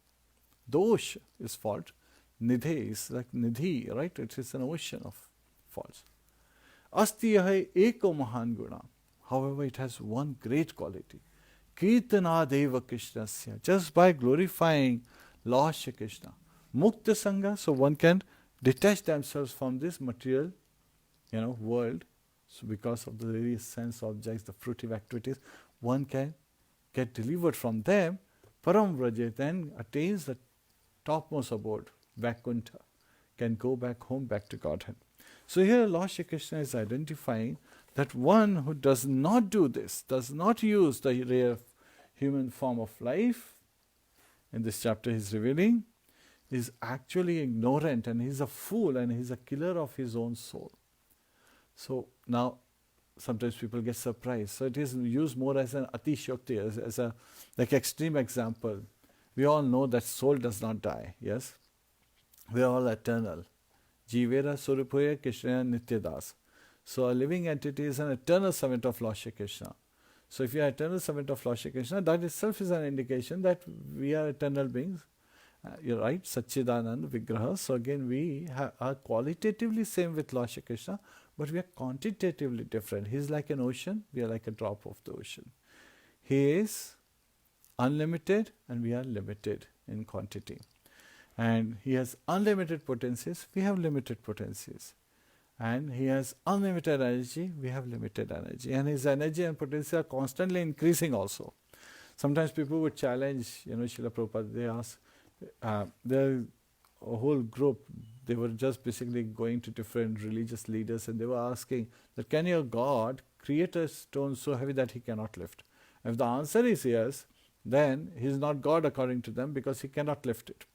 Dosh is fault. Nidhe is like Nidhi, right? It is an ocean of faults. Asti hai eko mahan guna. However, it has one great quality. Kirtana Deva Krishnasya. Just by glorifying Lord Shri Krishna. Mukta Sangha, so one can detach themselves from this material, world. So because of the various sense objects, the fruitive activities, one can get delivered from them. Param Vraja then attains the topmost abode, Vaikuntha, can go back home, back to Godhead. So here Lord Shri Krishna is identifying that one who does not do this, does not use the rare human form of life, in this chapter he is revealing, is actually ignorant and he is a fool and he is a killer of his own soul. So now sometimes people get surprised. So it is used more as an atishokti, as a like extreme example. We all know that soul does not die, yes? We are all eternal. Jivera Surupaya Krishna Nityadas. So a living entity is an eternal servant of Lord Shri Krishna. So if you are eternal servant of Lord Shri Krishna, that itself is an indication that we are eternal beings. You're right, Satchidanand Vigraha. So again, we are qualitatively same with Lord Shri Krishna, but we are quantitatively different. He is like an ocean, we are like a drop of the ocean. He is unlimited and we are limited in quantity. And he has unlimited potencies, we have limited potencies. And he has unlimited energy, we have limited energy. And his energy and potency are constantly increasing also. Sometimes people would challenge, Srila Prabhupada, they ask, a whole group, they were just basically going to different religious leaders and they were asking that can your God create a stone so heavy that he cannot lift? If the answer is yes, then he is not God according to them because he cannot lift it.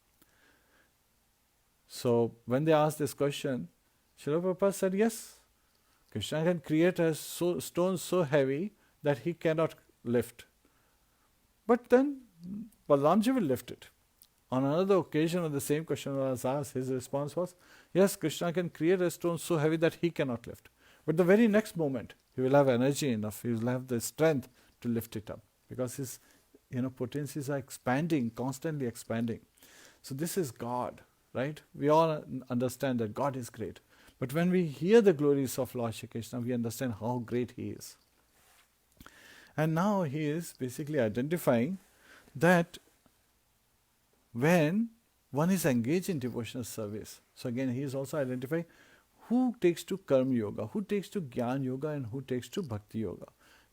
So when they asked this question, Srila Prabhupada said yes, Krishna can create a stone so heavy that he cannot lift. But then Balaramji will lift it. On another occasion when the same question was asked, his response was, yes, Krishna can create a stone so heavy that he cannot lift. But the very next moment, he will have energy enough, he will have the strength to lift it up. Because his potencies are expanding, constantly expanding. So this is God, right? We all understand that God is great. But when we hear the glories of Lord Shri Krishna, we understand how great he is. And now he is basically identifying that when one is engaged in devotional service, so again he is also identifying who takes to Karma Yoga, who takes to Jnana Yoga and who takes to Bhakti Yoga.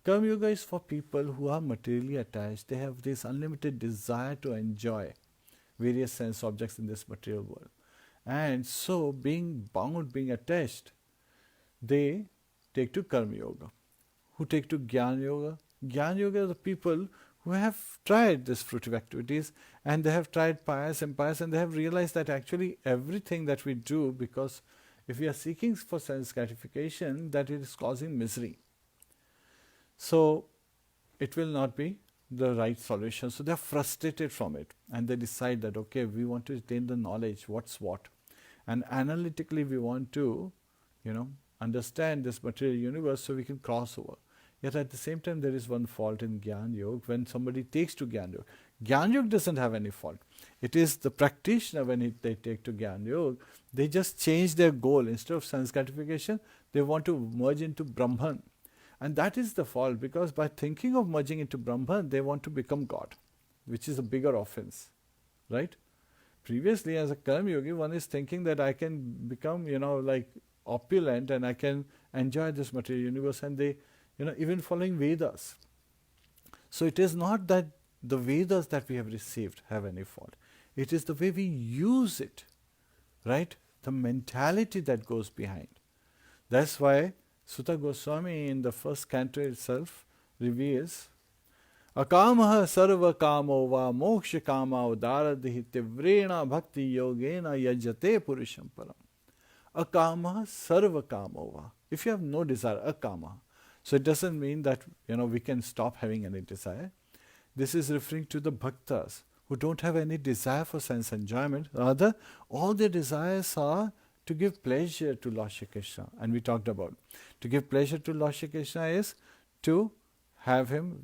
Karma Yoga is for people who are materially attached. They have this unlimited desire to enjoy various sense objects in this material world. And so being bound, being attached, they take to Karma Yoga. Who take to Jnana Yoga? Jnana Yoga are the people who have tried these fruitive activities and they have tried pious and pious and they have realized that actually everything that we do, because if we are seeking for sense gratification, that it is causing misery. So it will not be the right solution. So they are frustrated from it and they decide that okay, we want to attain the knowledge, what's what. And analytically we want to, understand this material universe so we can cross over. Yet at the same time there is one fault in Jnana Yoga when somebody takes to Jnana Yoga. Jnana Yoga doesn't have any fault. It is the practitioner when they take to Jnana Yoga, they just change their goal. Instead of sense gratification, they want to merge into Brahman. And that is the fault, because by thinking of merging into Brahman, they want to become God, which is a bigger offense, right? Previously, as a Karma Yogi, one is thinking that I can become, like opulent and I can enjoy this material universe, and they, even following Vedas. So it is not that the Vedas that we have received have any fault. It is the way we use it, right? The mentality that goes behind. That's why Sutta Goswami in the first canto itself reveals Akamaha sarva kamo va moksha kama udaradhi tivrena bhakti yogena yajate purusham param. Akamaha sarva kamo va. If you have no desire, akama. So it doesn't mean that we can stop having any desire. This is referring to the bhaktas who don't have any desire for sense enjoyment. Rather, all their desires are to give pleasure to Lord Shri Krishna. And we talked about to give pleasure to Lord Shri Krishna is to have him,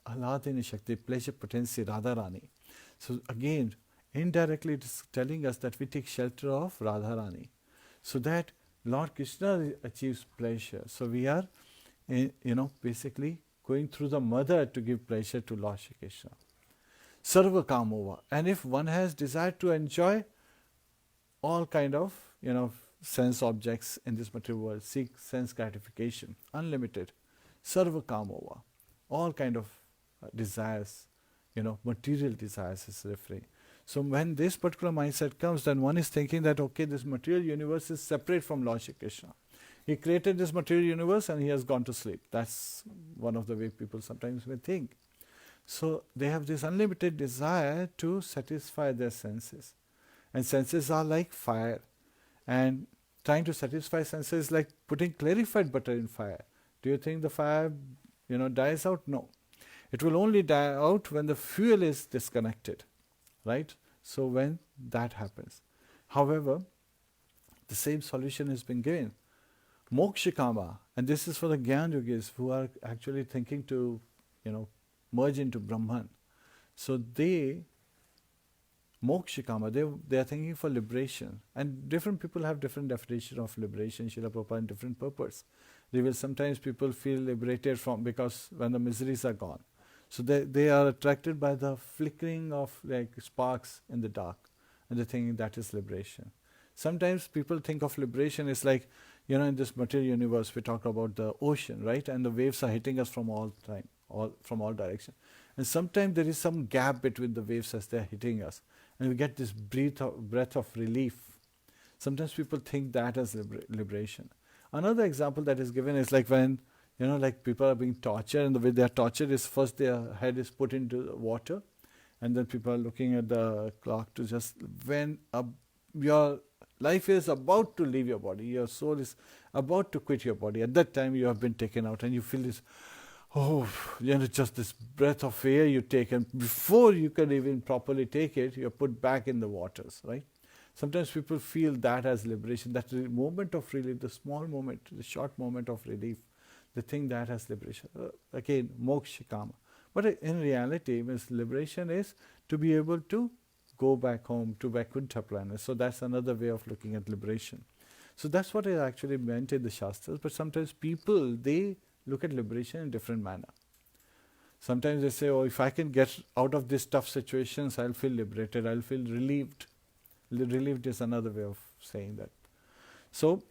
Ahladini Shakti, pleasure potency, Radharani. So again, indirectly it is telling us that we take shelter of Radharani, so that Lord Krishna achieves pleasure. So we are basically going through the mother to give pleasure to Lord Shri Krishna. Sarva kamova. And if one has desire to enjoy all kind of, sense objects in this material world, seek sense gratification, unlimited. Sarva kamova. All kind of desires, material desires is referring. So when this particular mindset comes, then one is thinking that, okay, this material universe is separate from Lord Shri Krishna. He created this material universe and he has gone to sleep. That's one of the way people sometimes may think. So they have this unlimited desire to satisfy their senses. And senses are like fire. And trying to satisfy senses is like putting clarified butter in fire. Do you think the fire, dies out? No. It will only die out when the fuel is disconnected. Right? So when that happens. However, the same solution has been given. Mokshikama, and this is for the Gyan Yogis who are actually thinking to, merge into Brahman. So Mokshikama, they are thinking for liberation. And different people have different definition of liberation, Srila Prabhupada, and different purpose. Sometimes people feel liberated because when the miseries are gone. So they are attracted by the flickering of like sparks in the dark. And they think that is liberation. Sometimes people think of liberation is like, in this material universe, we talk about the ocean, right? And the waves are hitting us from all time, from all directions. And sometimes there is some gap between the waves as they are hitting us. And we get this breath of relief. Sometimes people think that as liberation. Another example that is given is like when, like people are being tortured, and the way they are tortured is first their head is put into the water, and then people are looking at the clock to just, when your life is about to leave your body, your soul is about to quit your body, at that time you have been taken out and you feel this, just this breath of air you take, and before you can even properly take it, you're put back in the waters, right? Sometimes people feel that as liberation, that moment of relief, the small moment, the short moment of relief, they think that as liberation. Again, mokshikama. But in reality, liberation is to be able to go back home to Vaikuntha planet. So that's another way of looking at liberation. So that's what is actually meant in the Shastras. But sometimes people, they look at liberation in a different manner. Sometimes they say, if I can get out of these tough situations, I'll feel liberated, I'll feel relieved. Relieved is another way of saying that. So,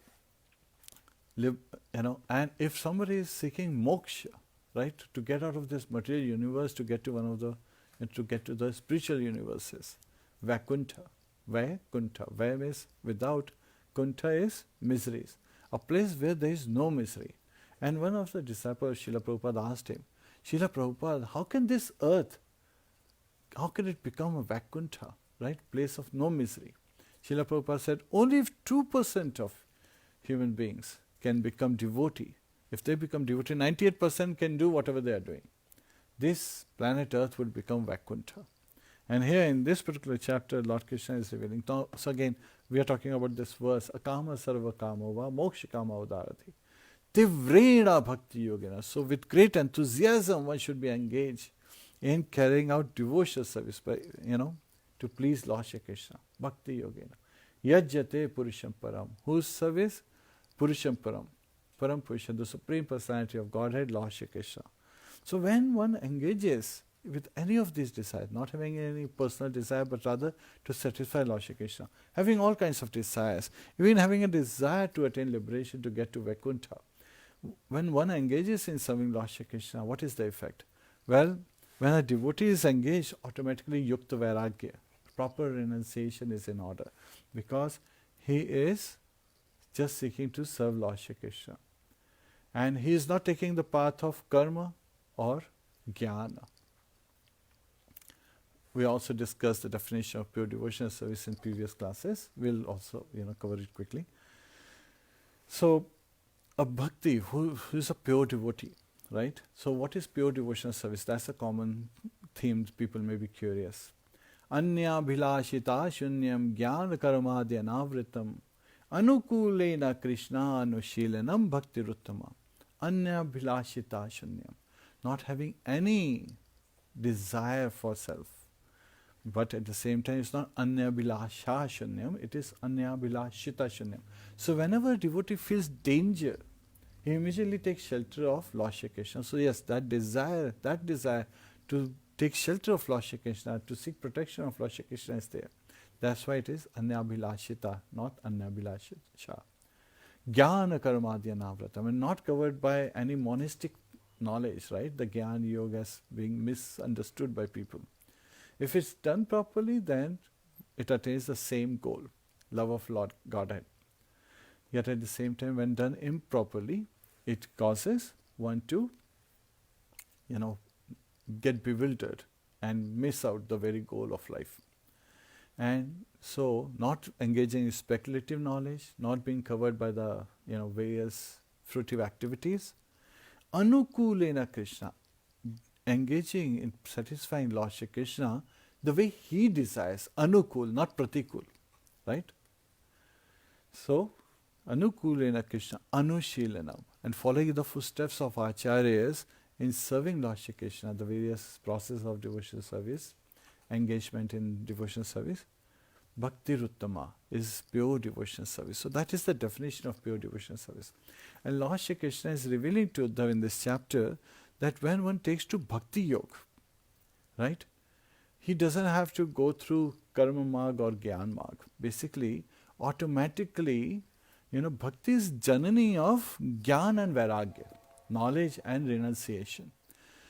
and if somebody is seeking moksha, right, to get out of this material universe, to get to to get to the spiritual universes, Vaikuntha. Vaikuntha. Va means without, Kuntha is miseries. A place where there is no misery. And one of the disciples, Srila Prabhupada, asked him, Srila Prabhupada, how can this earth, how can it become a Vaikuntha, right, place of no misery? Srila Prabhupada said, only if 2% of human beings can become devotee. If they become devotee, 98% can do whatever they are doing. This planet Earth would become Vaikuntha. And here in this particular chapter, Lord Krishna is revealing. So again, we are talking about this verse, Akama sarva kamova mokshikama udarati. Tivrena bhakti yogena. So with great enthusiasm, one should be engaged in carrying out devotional service, to please Lord Shri Krishna. Bhakti yogena. Yajyate purusham param. Whose service? Purusham param. Param Purusha, the Supreme Personality of Godhead, Lord Shri Krishna. So when one engages with any of these desires, not having any personal desire, but rather to satisfy Lord Shri Krishna, having all kinds of desires, even having a desire to attain liberation, to get to Vaikuntha, when one engages in serving Lord Shri Krishna, what is the effect? Well, when a devotee is engaged, automatically yukta vairagya, proper renunciation is in order, because he is just seeking to serve Lord Shri Krishna. And he is not taking the path of karma or jnana. We also discussed the definition of pure devotional service in previous classes. We'll also cover it quickly. So, a bhakti who is a pure devotee, right? So what is pure devotional service? That's a common theme. People may be curious. Anya bhilashita shunyam jnana karmadya navritam anukulena krishna anushilanam bhakti ruttama. Anya bhilashita shunyam. Not having any desire for self. But at the same time, it's not anya bhilasha shunyam, it is anya bhilashita shunyam. So whenever a devotee feels danger, he immediately takes shelter of Lord Shri Krishna. So yes, that desire to take shelter of Lord Shri Krishna, to seek protection of Lord Shri Krishna is there. That's why it is Anyabhilashita, not Anyabhilasha. Jnana Karmadya Navratam, I mean, not covered by any monistic knowledge, right? The Jnana Yoga is being misunderstood by people. If it's done properly, then it attains the same goal, love of Lord Godhead. Yet at the same time, when done improperly, it causes one to, get bewildered and miss out the very goal of life. And so, not engaging in speculative knowledge, not being covered by the various fruitive activities, anukulena Krishna, engaging in satisfying Lord Shri Krishna the way he desires, anukul, not pratikul, right? So, anukulena Krishna, anushilanam, and following the footsteps of acharyas in serving Lord Shri Krishna, the various process of devotional service, engagement in devotional service, Bhakti Ruttama is pure devotional service. So that is the definition of pure devotional service. And Lord Shri Krishna is revealing to Uddhav in this chapter that when one takes to Bhakti Yoga, right, he doesn't have to go through Karma Marg or Gyan Marg. Basically, automatically, Bhakti is janani of Gyan and Vairagya, knowledge and renunciation.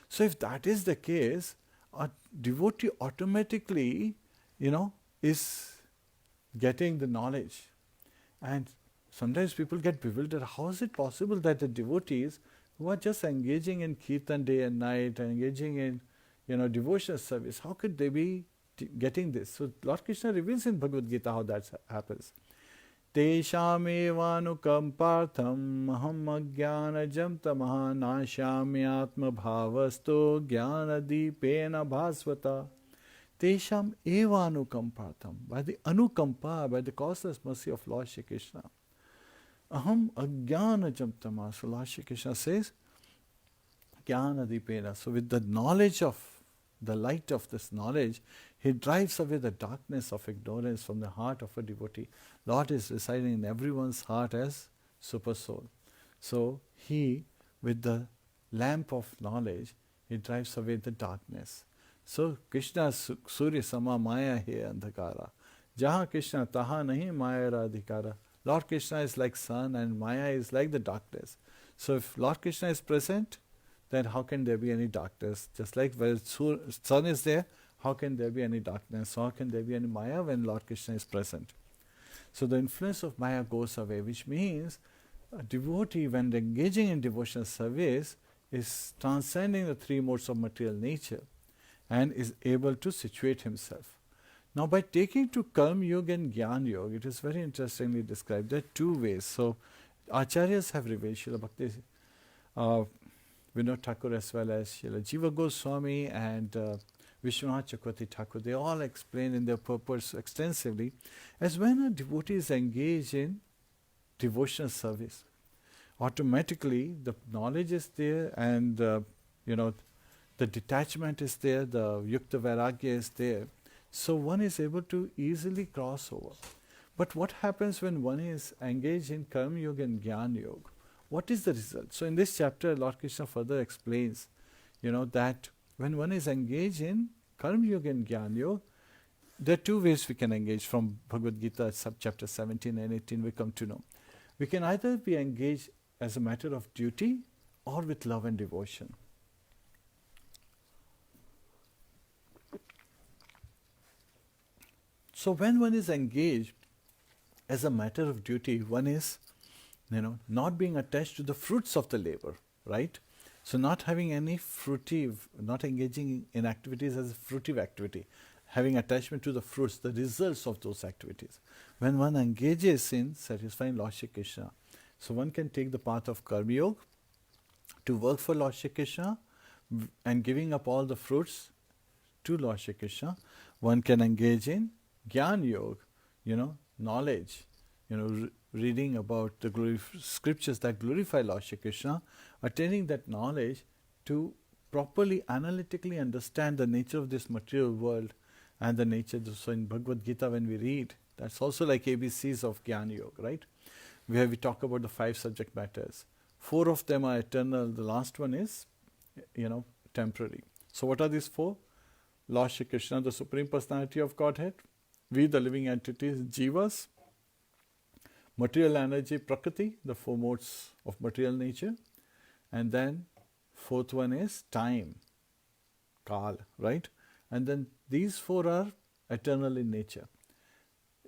So if that is the case, a devotee automatically, is getting the knowledge. And sometimes people get bewildered. How is it possible that the devotees who are just engaging in kirtan day and night and engaging in, devotional service, how could they be getting this? So Lord Krishna reveals in Bhagavad Gita how that happens. Teshamevanukampartham aham ajnanajam tamaha nashamyatma bhavasto jnanadipena bhasvata. Tesham eva anukampartham, by the anukampa, by the causeless mercy of Lord Shri Krishna. Aham ajnanajam tamaha. So Lord Shri Krishna says, jnanadipena. So with the knowledge of, the light of this knowledge, he drives away the darkness of ignorance from the heart of a devotee. Lord is residing in everyone's heart as super soul. So he, with the lamp of knowledge, he drives away the darkness. So Krishna Surya Sama Maya he andhakara. Jaha Krishna taha nahi Maya radhikara. Lord Krishna is like sun and Maya is like the darkness. So if Lord Krishna is present, then how can there be any darkness? Just like where sun is there, how can there be any darkness? How can there be any Maya when Lord Krishna is present? So the influence of Maya goes away, which means a devotee, when engaging in devotional service, is transcending the three modes of material nature and is able to situate himself. Now by taking to Karma Yoga and Jnana Yoga, it is very interestingly described. There are two ways. So Acharyas have revealed, Srila Bhakti Vinod Thakur as well as Srila Jiva Goswami and Vishwanath Chakravarti Thakur, they all explain in their purpose extensively as when a devotee is engaged in devotional service, automatically the knowledge is there and the detachment is there, the Yukta Vairagya is there. So one is able to easily cross over. But what happens when one is engaged in Karma Yoga and Jnana Yoga? What is the result? So in this chapter, Lord Krishna further explains, that when one is engaged in Karma Yoga and Jnana Yoga, there are two ways we can engage from Bhagavad Gita, chapter 17 and 18 we come to know. We can either be engaged as a matter of duty or with love and devotion. So when one is engaged as a matter of duty, one is, not being attached to the fruits of the labor, right? So not having any fruitive, not engaging in activities as a fruitive activity, having attachment to the fruits, the results of those activities. When one engages in satisfying Lord Shri Krishna, so one can take the path of Karma Yoga to work for Lord Shri Krishna and giving up all the fruits to Lord Shri Krishna. One can engage in Jnana Yoga, knowledge, reading about the scriptures that glorify Lord Shri Krishna, attaining that knowledge to properly analytically understand the nature of this material world and the nature. So in Bhagavad Gita when we read, that's also like ABCs of Jnana Yoga, right? Where we talk about the 5 subject matters. 4 of them are eternal. The last one is, temporary. So what are these 4? Lord Shri Krishna, the Supreme Personality of Godhead. We, the living entities, Jivas. Material energy, Prakriti, the 4 modes of material nature. And then 4th one is time, Kal, right? And then these 4 are eternal in nature.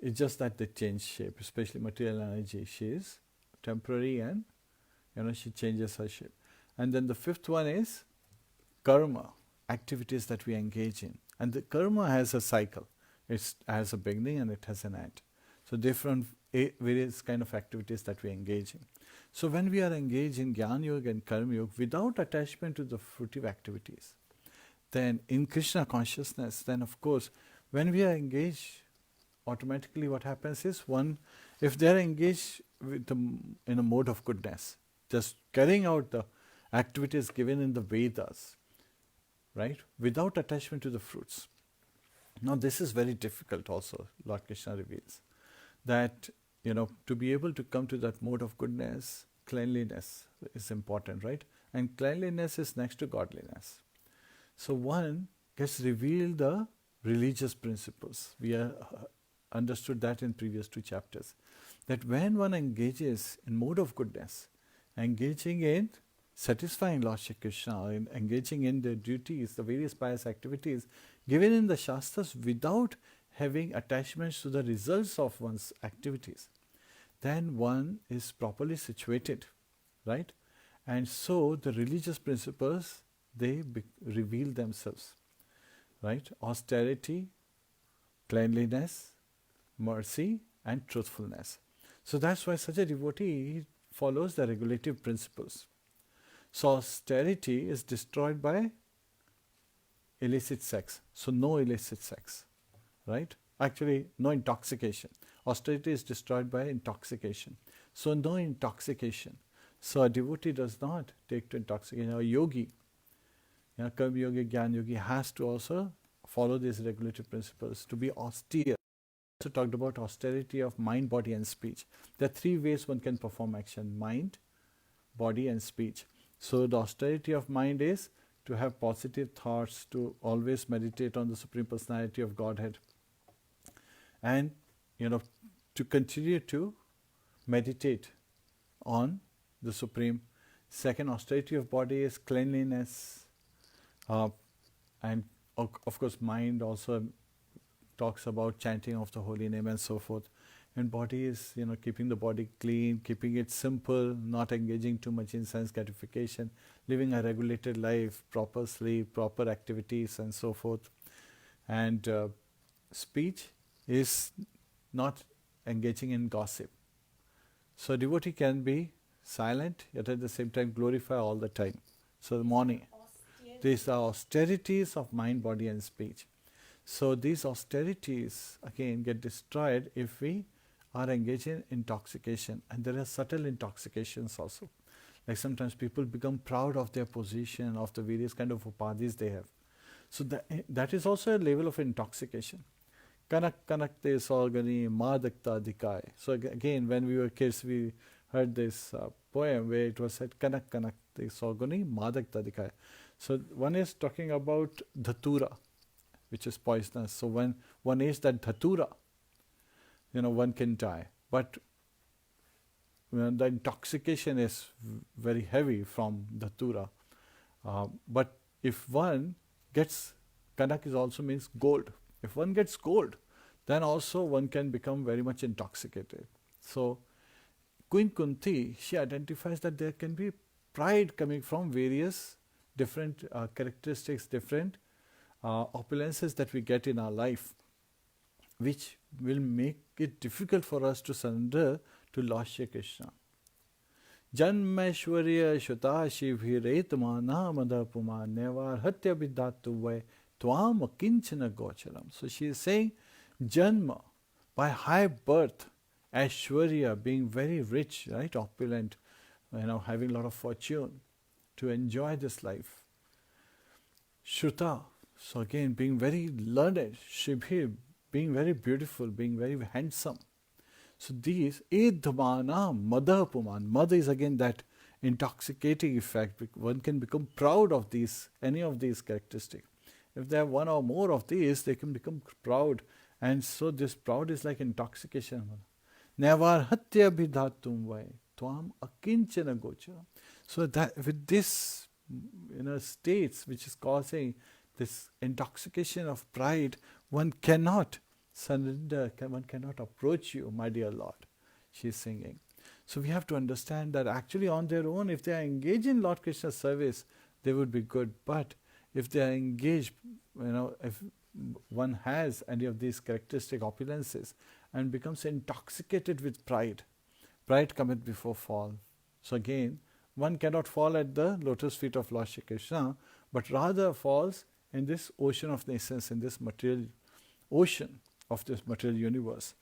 It's just that they change shape, especially material energy. She is temporary and, she changes her shape. And then the 5th one is karma, activities that we engage in. And the karma has a cycle. It has a beginning and it has an end. So different various kind of activities that we engage in. So when we are engaged in Jnana Yoga and Karma Yoga without attachment to the fruitive activities, then in Krishna consciousness, then of course, when we are engaged, automatically what happens is, if they are engaged in a mode of goodness, just carrying out the activities given in the Vedas, right, without attachment to the fruits. Now this is very difficult also, Lord Krishna reveals, that, to be able to come to that mode of goodness, cleanliness is important, right? And cleanliness is next to godliness. So one gets revealed the religious principles. We have understood that in previous 2 chapters. That when one engages in mode of goodness, engaging in satisfying Lord Shri Krishna, in engaging in the duties, the various pious activities given in the Shastras without having attachments to the results of one's activities, then one is properly situated, right? And so the religious principles, they reveal themselves, right? Austerity, cleanliness, mercy, and truthfulness. So that's why such a devotee follows the regulative principles. So austerity is destroyed by illicit sex. So no illicit sex, right? Actually, no intoxication. Austerity is destroyed by intoxication. So no intoxication. So a devotee does not take to intoxication. A yogi, Karma Yogi, Jnana Yogi has to also follow these regulative principles to be austere. Also talked about austerity of mind, body and speech. There are 3 ways one can perform action: mind, body and speech. So the austerity of mind is to have positive thoughts, to always meditate on the Supreme Personality of Godhead, and to continue to meditate on the Supreme. Second, austerity of body is cleanliness, and of course mind also talks about chanting of the holy name and so forth. And body is, keeping the body clean, keeping it simple, not engaging too much in sense gratification, living a regulated life, proper sleep, proper activities and so forth. And speech is not engaging in gossip. So a devotee can be silent, yet at the same time glorify all the time. So the morning, these are austerities of mind, body and speech. So these austerities again get destroyed if we are engaged in intoxication. And there are subtle intoxications also. Like sometimes people become proud of their position, of the various kind of upadhis they have. So that is also a level of intoxication. Kanak kanak te saugani madakta dikai. So again, when we were kids, we heard this poem where it was said, Kanak kanak te saugani madakta dikai. So one is talking about dhatura, which is poisonous. So when one eats that dhatura, one can die. But the intoxication is very heavy from dhatura. But if one gets, kanak is also means gold. If one gets gold, then also one can become very much intoxicated. So Queen Kunti, she identifies that there can be pride coming from various different characteristics, different opulences that we get in our life, which will make it difficult for us to surrender to Lord Shri Krishna. Janmeshwarya Shuta Shivhiretmana Madapuma Nevar Hatya Viddhatu Vai Tvam Kinchana Gocharam. So she is saying, Janma, by high birth, Aishwarya, being very rich, right, opulent, having a lot of fortune to enjoy this life. Shruta, so again, being very learned, Shibhir, being very beautiful, being very handsome. So these, Edhamana Madhapuman. Madha is again that intoxicating effect. One can become proud of any of these characteristics. If they have one or more of these, they can become proud. And so this proud is like intoxication. Nevar hatya bidhatum vai tvam akinchana gocha. So that with this states which is causing this intoxication of pride, one cannot surrender, one cannot approach you, my dear Lord, she is singing. So we have to understand that actually on their own, if they are engaged in Lord Krishna's service, they would be good. But if they are engaged, if one has any of these characteristic opulences and becomes intoxicated with pride, pride cometh before fall. So again, one cannot fall at the lotus feet of Lord Shri Krishna, but rather falls in this ocean of essence, in this material ocean of this material universe.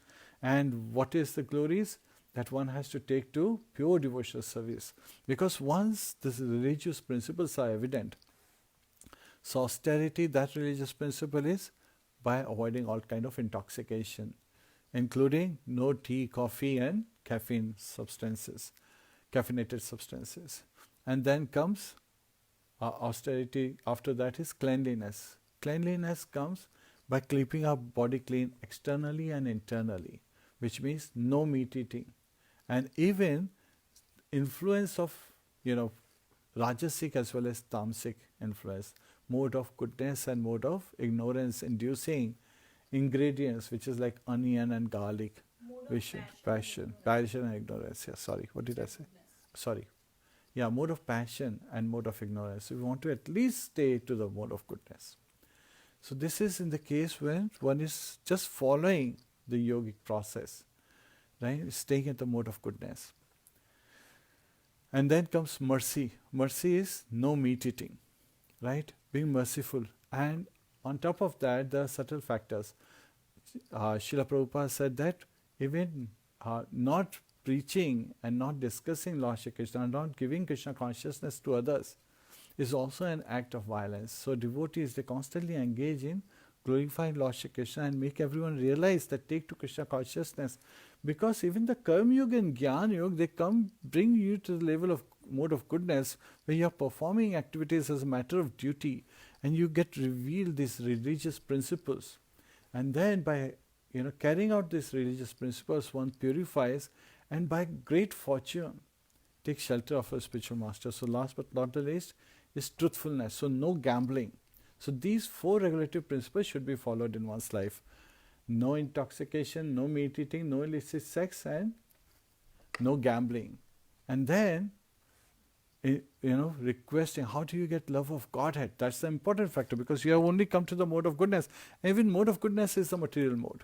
And what is the glories? That one has to take to pure devotional service. Because once these religious principles are evident, so austerity, that religious principle is by avoiding all kind of intoxication, including no tea, coffee and caffeinated substances. And then comes austerity, after that is cleanliness. Cleanliness comes by keeping our body clean externally and internally, which means no meat eating. And even influence of, rajasic as well as tamasic influence, mode of goodness and mode of ignorance inducing ingredients, which is like onion and garlic, passion and ignorance. Yeah, sorry, what did I say? Sorry. Yeah, mode of passion and mode of ignorance. So we want to at least stay to the mode of goodness. So this is in the case when one is just following the yogic process, right? Staying at the mode of goodness. And then comes mercy. Mercy is no meat eating, right? Being merciful. And on top of that, there are subtle factors. Srila Prabhupada said that even not preaching and not discussing Lord Shri Krishna, not giving Krishna consciousness to others, is also an act of violence. So devotees, they constantly engage in glorifying Lord Shri Krishna and make everyone realize that take to Krishna consciousness. Because even the Karma Yoga and Jnana Yoga, they bring you to the level of mode of goodness where you are performing activities as a matter of duty and you get revealed these religious principles. And then by carrying out these religious principles, one purifies and by great fortune takes shelter of a spiritual master. So last but not the least is truthfulness. So no gambling. So these 4 regulative principles should be followed in one's life. No intoxication, no meat eating, no illicit sex, and no gambling. And then, requesting, how do you get love of Godhead? That's the important factor, because you have only come to the mode of goodness. And even mode of goodness is the material mode.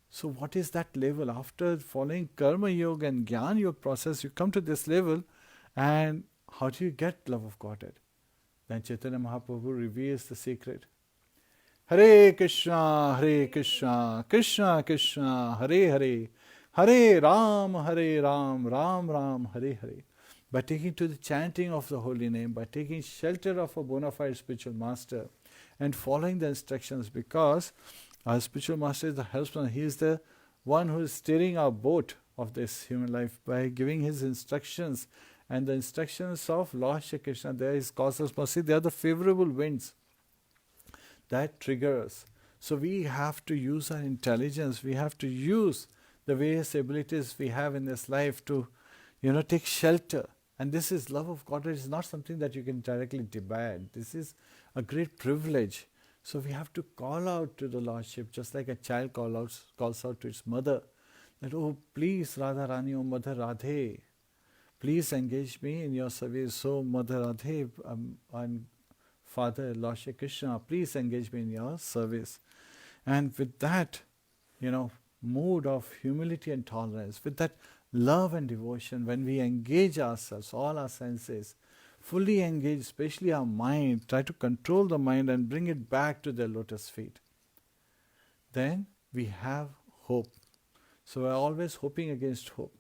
So what is that level? After following Karma Yoga and Jnana Yoga process, you come to this level, and how do you get love of Godhead? Then Chaitanya Mahaprabhu reveals the secret. Hare Krishna, Krishna Krishna, Hare Hare, Hare Ram, Ram Ram, Hare Hare. By taking to the chanting of the holy name, by taking shelter of a bona fide spiritual master and following the instructions, because our spiritual master is the helpsman, he is the one who is steering our boat of this human life by giving his instructions. And the instructions of Lord Shri Krishna, there is causeless mercy, they are the favorable winds that trigger us. So we have to use our intelligence, we have to use the various abilities we have in this life to, take shelter. And this is love of God. It is not something that you can directly demand. This is a great privilege. So we have to call out to the Lordship, just like a child calls out to its mother, that, oh, please, Radha Rani, oh, Mother Radhe, please engage me in your service. So, Mother Radhe and Father Lord Shri Krishna, please engage me in your service. And with that, mood of humility and tolerance, with that love and devotion, when we engage ourselves, all our senses, fully engage, especially our mind, try to control the mind and bring it back to the lotus feet, then we have hope. So we're always hoping against hope.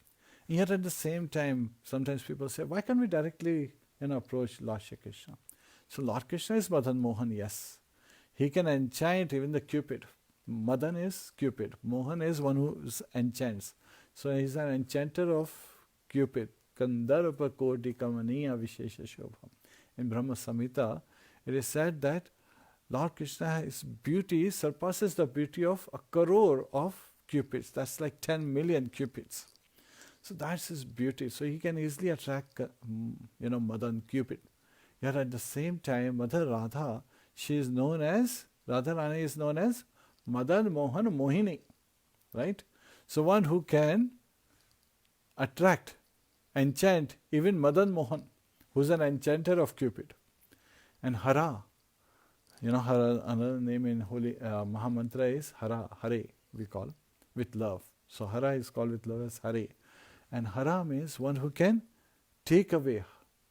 And yet at the same time, sometimes people say, why can't we directly approach Lord Shri Krishna? So Lord Krishna is Madan Mohan, yes. He can enchant even the Cupid. Madan is Cupid. Mohan is one who enchants. So he's an enchanter of Cupid. Kandarpa Koti Kamaniya Vishesha Shobham. In Brahma Samhita, it is said that Lord Krishna's beauty surpasses the beauty of a crore of cupids. That's like 10 million cupids. So that's his beauty. So he can easily attract, Madan Cupid. Yet at the same time, Mother Radha, Radha Rani is known as Madan Mohan Mohini. Right? So one who can attract, enchant even Madan Mohan, who's an enchanter of Cupid. And Hara, Hara, another name in Holy Mahamantra is Hara, Hare, we call, with love. So Hara is called with love as Hare. And Hara means one who can take away,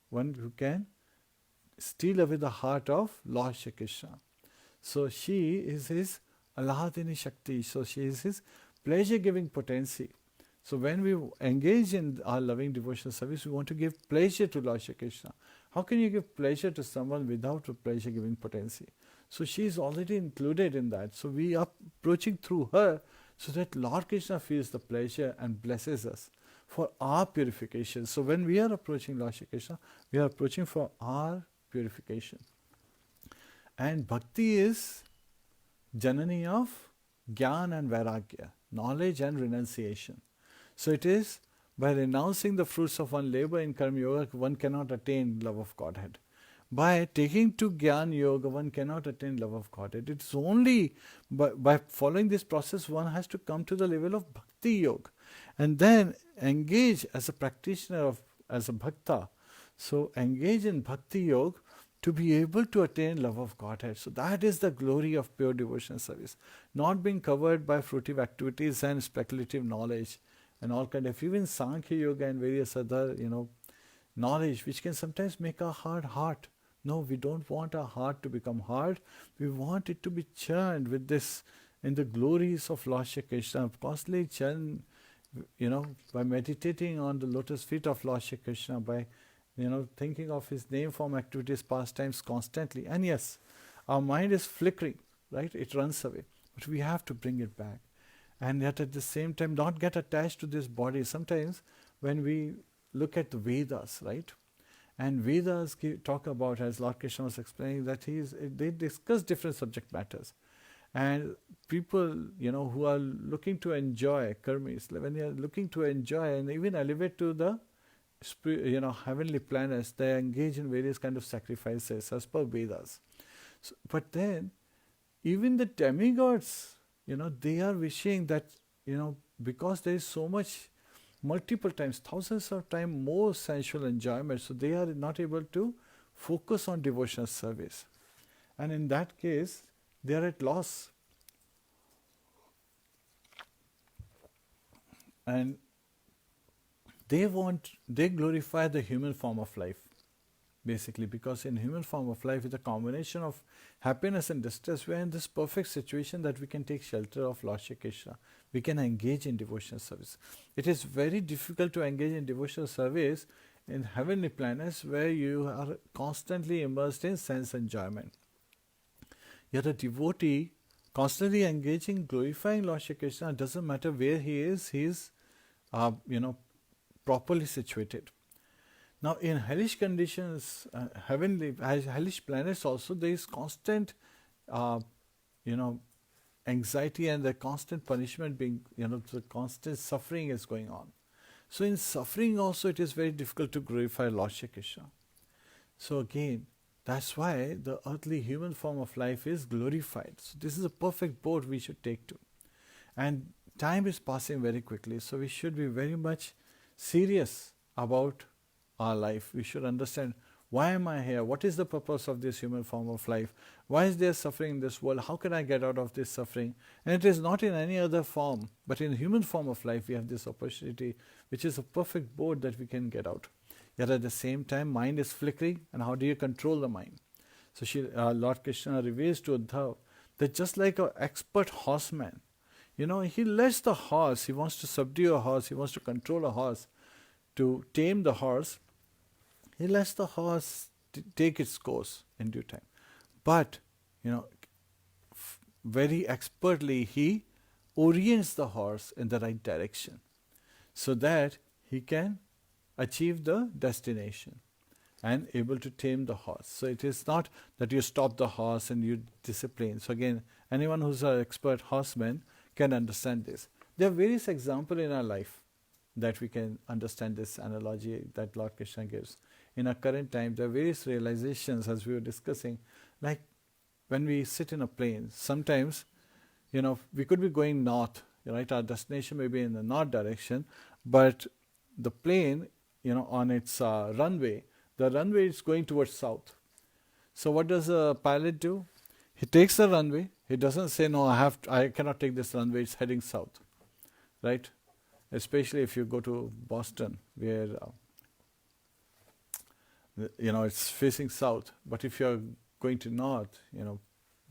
one who can steal away the heart of Lord Shri Krishna. So she is his Alahadini Shakti. So she is his pleasure-giving potency. So when we engage in our loving devotional service, we want to give pleasure to Lord Shri Krishna. How can you give pleasure to someone without a pleasure-giving potency? So she is already included in that. So we are approaching through her so that Lord Krishna feels the pleasure and blesses us for our purification. So when we are approaching Lord Shri Krishna, we are approaching for our purification. And bhakti is janani of jnana and vairagya, knowledge and renunciation. So it is by renouncing the fruits of one labor in karma yoga, one cannot attain love of Godhead. By taking to Gyan Yoga, one cannot attain love of Godhead. It's only by following this process, one has to come to the level of Bhakti Yoga and then engage as a practitioner, as a Bhakta. So engage in Bhakti Yoga to be able to attain love of Godhead. So that is the glory of pure devotional service. Not being covered by fruitive activities and speculative knowledge and all kind of, even Sankhya Yoga and various other, knowledge which can sometimes make our heart hard. No, we don't want our heart to become hard. We want it to be churned with this, in the glories of Lord Shri Krishna. Constantly churn, by meditating on the lotus feet of Lord Shri Krishna, by, thinking of his name, form, activities, pastimes constantly. And yes, our mind is flickering, right? It runs away. But we have to bring it back. And yet at the same time, not get attached to this body. Sometimes when we look at the Vedas, right? And Vedas talk about, as Lord Krishna was explaining, that they discuss different subject matters. And people, who are looking to enjoy karmis, when they are looking to enjoy and even elevate to the, heavenly planets, they engage in various kind of sacrifices as per Vedas. So, but then, even the demigods, they are wishing that, because there is so much, multiple times, thousands of times more sensual enjoyment, so they are not able to focus on devotional service. And in that case, they are at loss. And they glorify the human form of life, basically, because in human form of life, with a combination of happiness and distress, we are in this perfect situation that we can take shelter of Lord Shri Krishna. We can engage in devotional service. It is very difficult to engage in devotional service in heavenly planets where you are constantly immersed in sense enjoyment. Yet a devotee constantly engaging, glorifying Lord Shri Krishna, doesn't matter where he is properly situated. Now in hellish conditions, hellish planets also, there is constant, anxiety and the constant punishment being, the constant suffering is going on. So in suffering also it is very difficult to glorify Lord Shri Krishna. So again, that's why the earthly human form of life is glorified. So this is a perfect boat we should take to. And time is passing very quickly, so we should be very much serious about our life. We should understand, why am I here? What is the purpose of this human form of life? Why is there suffering in this world? How can I get out of this suffering? And it is not in any other form, but in human form of life we have this opportunity, which is a perfect boat that we can get out. Yet at the same time, mind is flickering, and how do you control the mind? So Lord Krishna reveals to Uddhav that just like an expert horseman, he lets the horse, he wants to subdue a horse, he wants to control a horse, to tame the horse, he lets the horse take its course in due time. But, very expertly he orients the horse in the right direction so that he can achieve the destination and able to tame the horse. So it is not that you stop the horse and you discipline. So again, anyone who's an expert horseman can understand this. There are various examples in our life that we can understand this analogy that Lord Krishna gives. In our current time, there are various realizations as we were discussing, like when we sit in a plane, sometimes, we could be going north, right? Our destination may be in the north direction, but the plane, on its runway, the runway is going towards south. So what does a pilot do? He takes the runway. He doesn't say, no, I cannot take this runway, it's heading south, right? Especially if you go to Boston, where, it's facing south. But if you're going to north,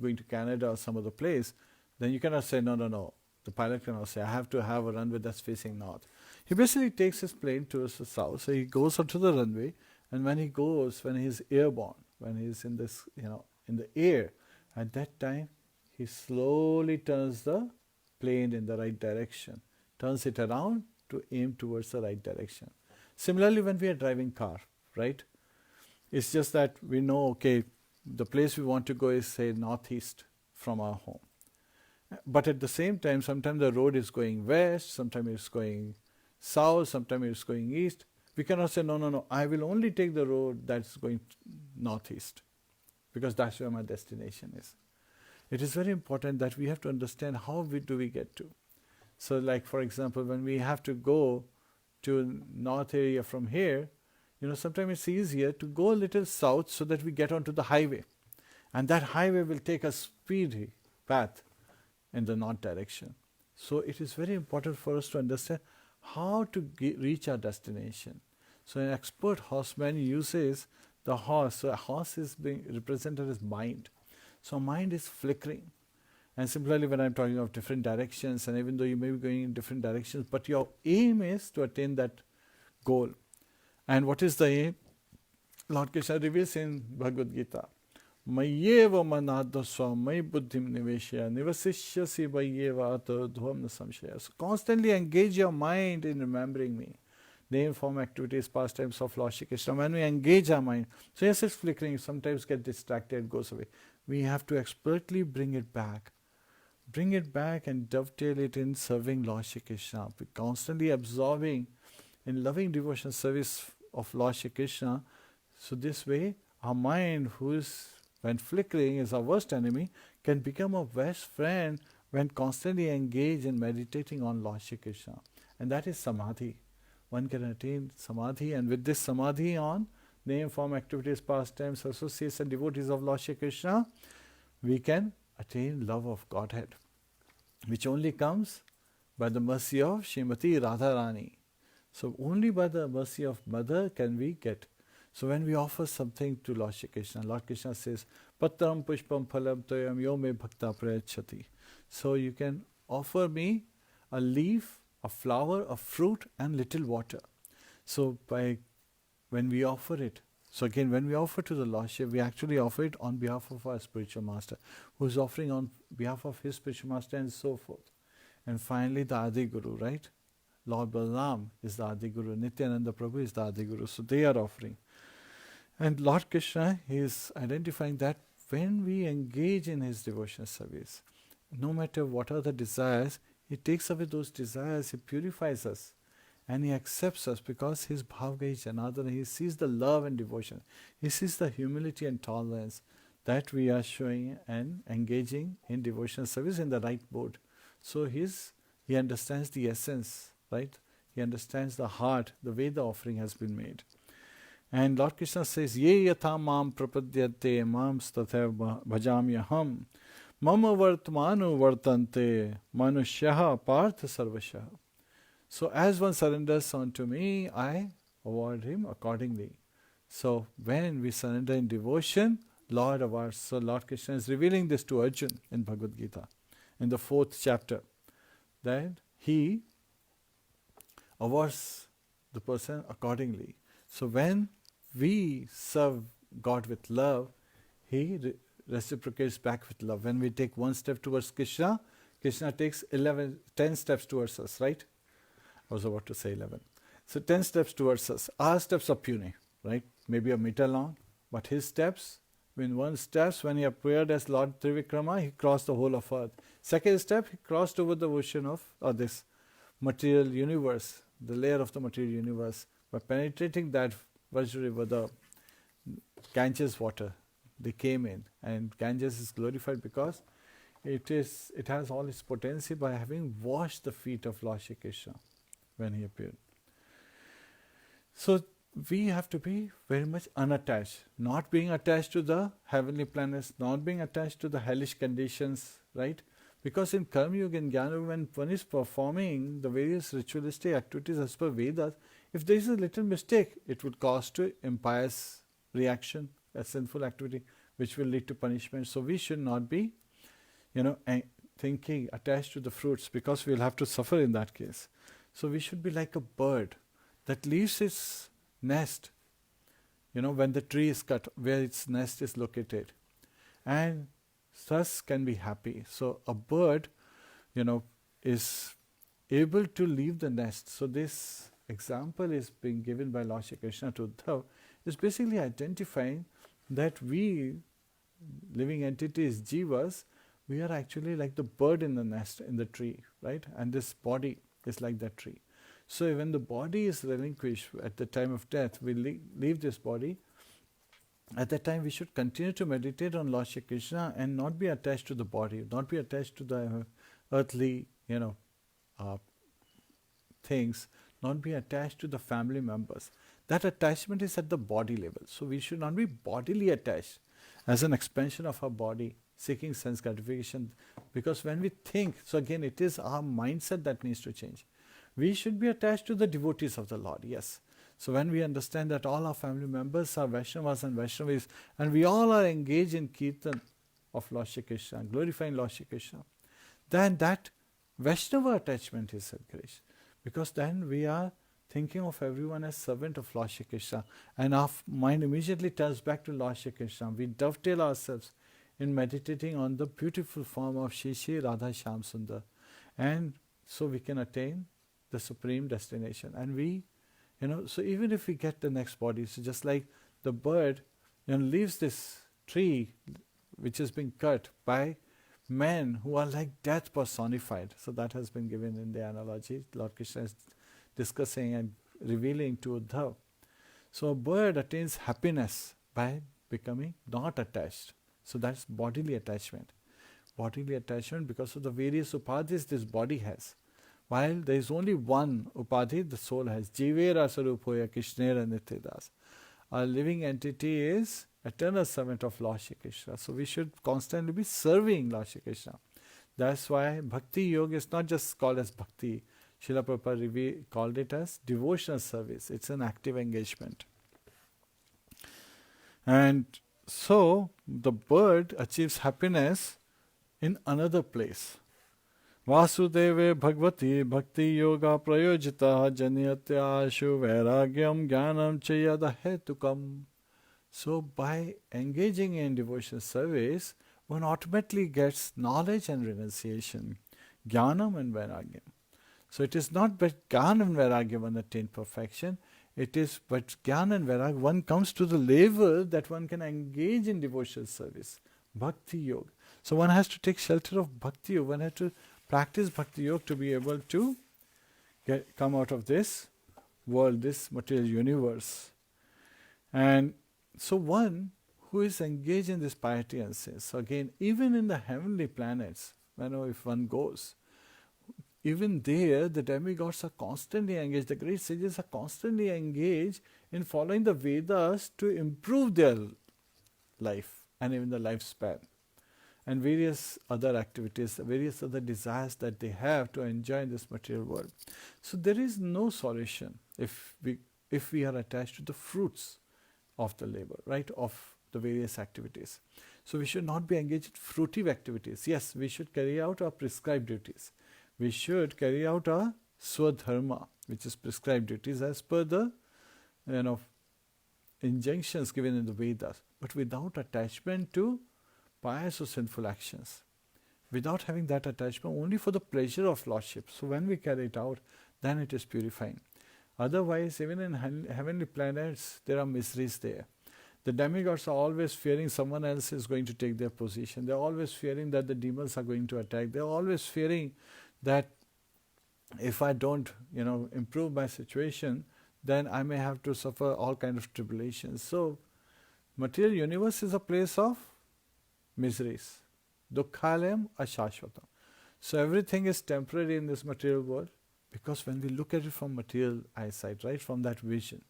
going to Canada or some other place, then you cannot say, no. The pilot cannot say, I have to have a runway that's facing north. He basically takes his plane towards the south. So he goes onto the runway, and when he's airborne, when he's in this, in the air, at that time, he slowly turns the plane in the right direction, turns it around to aim towards the right direction. Similarly, when we are driving car, right? It's just that we know, okay, the place we want to go is, say, northeast from our home. But at the same time, sometimes the road is going west, sometimes it's going south, sometimes it's going east. We cannot say, no, I will only take the road that's going northeast, because that's where my destination is. It is very important that we have to understand how do we get to. So like, for example, when we have to go to north area from here, sometimes it's easier to go a little south so that we get onto the highway. And that highway will take a speedy path in the north direction. So it is very important for us to understand how to reach our destination. So an expert horseman uses the horse. So a horse is being represented as mind. So mind is flickering. And similarly, when I'm talking of different directions, and even though you may be going in different directions, but your aim is to attain that goal. And what is the aim? Lord Krishna reveals in Bhagavad Gita, Mayyeva manadasva may buddhim niveshya nivasishyasi vayyeva ato dhvam nasamshaya. So constantly engage your mind in remembering me. Name, form, activities, pastimes of Lord Shri Krishna. When we engage our mind, so yes, it's flickering, sometimes get distracted, goes away. We have to expertly bring it back. Bring it back and dovetail it in serving Lord Shri Krishna. Be constantly absorbing in loving devotion service of Lord Shri Krishna. So this way, our mind, when flickering, is our worst enemy, can become a best friend when constantly engaged in meditating on Lord Shri Krishna. And that is samadhi. One can attain samadhi, and with this samadhi on name, form, activities, pastimes, associates and devotees of Lord Shri Krishna, we can attain love of Godhead, which only comes by the mercy of Srimati Radharani. So only by the mercy of Mother can we get. So when we offer something to Lord Shri Krishna, Lord Krishna says, Patram pushpam phalam toyam yo me bhakta prayachati. So you can offer me a leaf, a flower, a fruit and little water. So when we offer it, so again, when we offer to the Lord Shri, we actually offer it on behalf of our spiritual master, who is offering on behalf of his spiritual master and so forth. And finally, the Adi Guru, right? Lord Balaram is the Adi Guru, Nityananda Prabhu is the Adi Guru. So they are offering. And Lord Krishna is identifying that when we engage in his devotional service, no matter what are the desires, he takes away those desires, he purifies us. And he accepts us because his bhavga is Janardana. He sees the love and devotion. He sees the humility and tolerance that we are showing and engaging in devotional service in the right mode. So he understands the essence, right? He understands the heart, the way the offering has been made. And Lord Krishna says, Ye yatha mam prapadyate mam statha bhajamyaham mama vartmanu vartante manushyaha partha sarvashaha. So as one surrenders unto me, I award him accordingly. So when we surrender in devotion, Lord awards. So Lord Krishna is revealing this to Arjun in Bhagavad Gita, in the 4th chapter, that he awards the person accordingly. So when we serve God with love, he reciprocates back with love. When we take one step towards Krishna, Krishna takes 10 steps towards us, right? I was about to say 11. So 10 steps towards us. Our steps are puny, right? Maybe a meter long, but his steps, when he appeared as Lord Trivikrama, he crossed the whole of earth. Second step, he crossed over the ocean of this material universe, the layer of the material universe, by penetrating that Vajra river, the Ganges water. They came in, and Ganges is glorified because it has all its potency by having washed the feet of Lord Shri Krishna when he appeared. So we have to be very much unattached, not being attached to the heavenly planets, not being attached to the hellish conditions, right? Because in Karma Yoga and Jnana Yoga, when one is performing the various ritualistic activities as per Vedas, if there is a little mistake, it would cause to impious reaction, a sinful activity, which will lead to punishment. So we should not be, thinking attached to the fruits, because we'll have to suffer in that case. So we should be like a bird that leaves its nest, when the tree is cut, where its nest is located, and thus can be happy. So a bird, is able to leave the nest. So this example is being given by Lord Shri Krishna to Uddhava, is basically identifying that we, living entities, jivas, we are actually like the bird in the nest, in the tree, right? And this body is like that tree. So when the body is relinquished at the time of death, we leave this body. At that time, we should continue to meditate on Lord Shri Krishna and not be attached to the body, not be attached to the earthly, things, not be attached to the family members. That attachment is at the body level. So we should not be bodily attached as an expansion of our body, seeking sense gratification. Because when we think, so again, it is our mindset that needs to change. We should be attached to the devotees of the Lord, yes. So when we understand that all our family members are Vaishnavas and Vaishnavis, and we all are engaged in Kirtan of Lord Shri Krishna, glorifying Lord Shri Krishna, then that Vaishnava attachment is encouraged. Because then we are thinking of everyone as servant of Lord Shri Krishna, and our mind immediately turns back to Lord Shri Krishna. We dovetail ourselves in meditating on the beautiful form of Shri Shri Radha Shyam Sundar, and so we can attain the supreme destination. And we, so even if we get the next body, so just like the bird, leaves this tree which has been cut by men who are like death personified. So that has been given in the analogy Lord Krishna is discussing and revealing to Uddhava. So a bird attains happiness by becoming not attached. So that's bodily attachment. Bodily attachment because of the various upadhis this body has. While there is only one upadhi the soul has. Jivera sarupoya krishnera nityadas. Our living entity is eternal servant of Lord Shri Krishna. So we should constantly be serving Lord Shri Krishna. That's why Bhakti Yoga is not just called as Bhakti. Srila Prabhupada called it as devotional service. It's an active engagement. And so the bird achieves happiness in another place. Vasudeve Bhagavati Bhakti Yoga Prayojita Janyatyashu Vairagyam Jnanam Chayada Hetukam. So by engaging in devotional service, one automatically gets knowledge and renunciation, Jnanam and Vairagyam. So it is not but Jnana and Vairagya one attain perfection, it is but Jnana and Vairagya, one comes to the level that one can engage in devotional service, Bhakti Yoga. So one has to take shelter of Bhakti Yoga, one has to practice Bhakti Yoga to be able to come out of this world, this material universe. And so one who is engaged in this piety and sense, so again, even in the heavenly planets, if one goes, even there the demigods are constantly engaged, the great sages are constantly engaged in following the Vedas to improve their life and even the lifespan. And various other activities, various other desires that they have to enjoy in this material world. So there is no solution if we are attached to the fruits of the labor, right, of the various activities. So we should not be engaged in fruitive activities. Yes, we should carry out our prescribed duties. We should carry out our swadharma, which is prescribed duties as per the injunctions given in the Vedas, but without attachment to pious or sinful actions, without having that attachment only for the pleasure of lordship. So when we carry it out, then it is purifying. Otherwise, even in heavenly planets, there are miseries there. The demigods are always fearing someone else is going to take their position. They're always fearing that the demons are going to attack. They're always fearing that if I don't, improve my situation, then I may have to suffer all kinds of tribulations. So, material universe is a place of miseries. Dukkhalayam ashashvatam. So everything is temporary in this material world, because when we look at it from material eyesight, right, from that vision,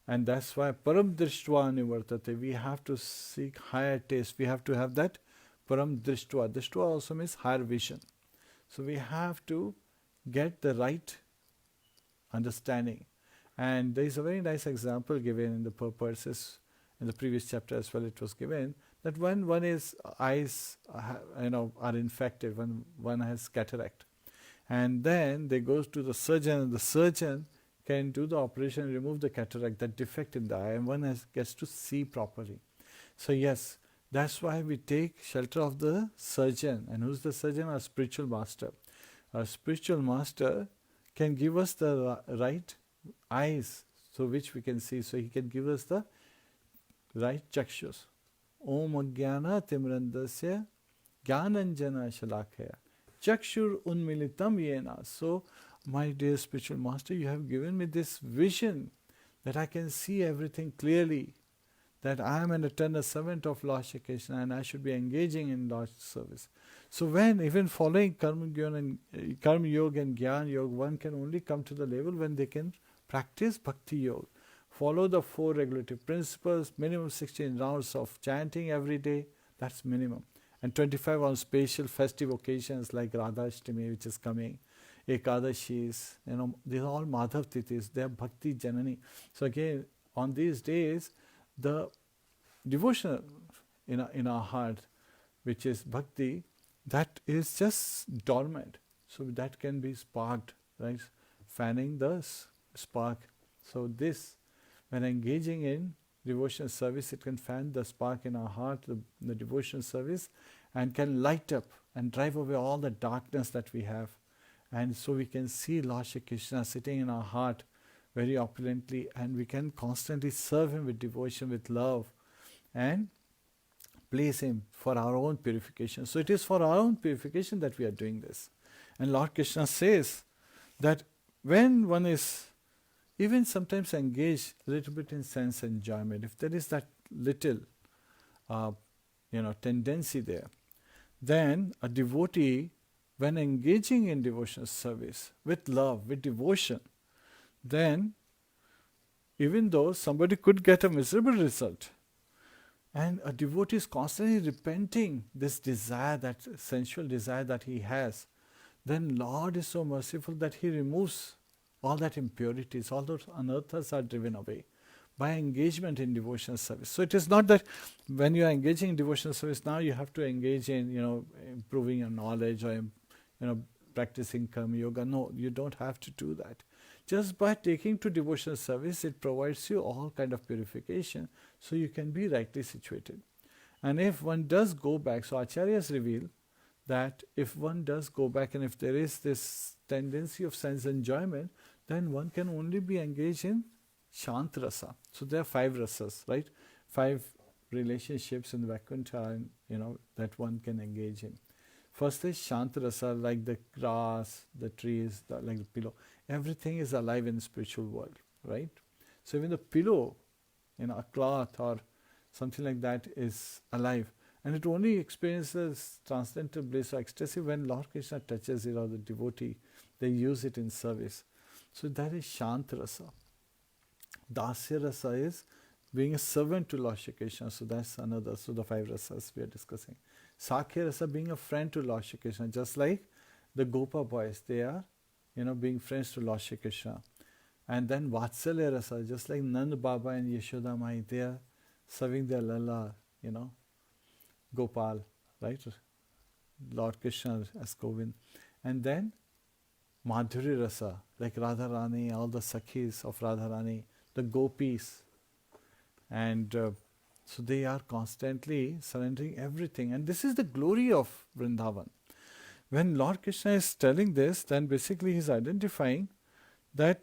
and that's why param drishtva nivartate, we have to seek higher taste. We have to have that param drishtva. Drishtva also means higher vision. So we have to get the right understanding. And there is a very nice example given in the purposes in the previous chapter as well. It was given that when one is eyes are infected, when one has cataract, and then they go to the surgeon, and the surgeon can do the operation and remove the cataract, that defect in the eye, and one gets to see properly. So yes, that's why we take shelter of the surgeon. And who's the surgeon? Our spiritual master. Our spiritual master can give us the right eyes through which we can see. So he can give us the right chakshus. Om Ajnana Timrandasya Jnananjana Shalakaya Chakshur Unmilitam Yena. So, my dear spiritual master, you have given me this vision that I can see everything clearly, that I am an eternal servant of Lord Shri Krishna and I should be engaging in Lord's service. So when even following Karma Yoga and Jnana Yoga, one can only come to the level when they can practice Bhakti Yoga. Follow the 4 regulative principles, minimum 16 rounds of chanting every day, that's minimum. And 25 on special festive occasions like Radha Ashtami, which is coming, Ekadashis, these are all Madhav Tithis, they are Bhakti Janani. So again, on these days, the devotion in our heart, which is Bhakti, that is just dormant. So that can be sparked, right? Fanning the spark. So this, when engaging in devotional service, it can fan the spark in our heart, the devotional service, and can light up and drive away all the darkness that we have. And so we can see Lord Shri Krishna sitting in our heart very opulently, and we can constantly serve Him with devotion, with love, and please Him for our own purification. So it is for our own purification that we are doing this. And Lord Krishna says that when one is even sometimes engaged a little bit in sense enjoyment, if there is that little tendency there, then a devotee, when engaging in devotional service with love, with devotion, then even though somebody could get a miserable result, and a devotee is constantly repenting this desire, that sensual desire that he has, then Lord is so merciful that He removes all that impurities, all those anarthas are driven away by engagement in devotional service. So it is not that when you are engaging in devotional service, now you have to engage in, improving your knowledge or, practicing karma yoga. No, you don't have to do that. Just by taking to devotional service, it provides you all kind of purification, so you can be rightly situated. And if one does go back, so acharyas reveal that if one does go back and if there is this tendency of sense enjoyment, then one can only be engaged in Shant Rasa. So there are 5 rasas, right? 5 relationships in the Vaikuntha, that one can engage in. First is Shant Rasa, like the grass, the trees, like the pillow. Everything is alive in the spiritual world, right? So even the pillow, a cloth or something like that is alive. And it only experiences transcendental bliss or ecstasy when Lord Krishna touches it, or the devotee, they use it in service. So that is Shant Rasa. Dasya Rasa is being a servant to Lord Shri Krishna. So that's another. So the 5 rasas we are discussing. Sakhya Rasa, being a friend to Lord Shri Krishna, just like the Gopa boys, they are, being friends to Lord Shri Krishna. And then Vatsalya Rasa, just like Nand Baba and Yashoda Mai, they are serving their Lala, Gopal, right? Lord Krishna as Govind. And then Madhuri Rasa, like Radharani, all the Sakhis of Radharani, the Gopis. And so they are constantly surrendering everything. And this is the glory of Vrindavan. When Lord Krishna is telling this, then basically he is identifying that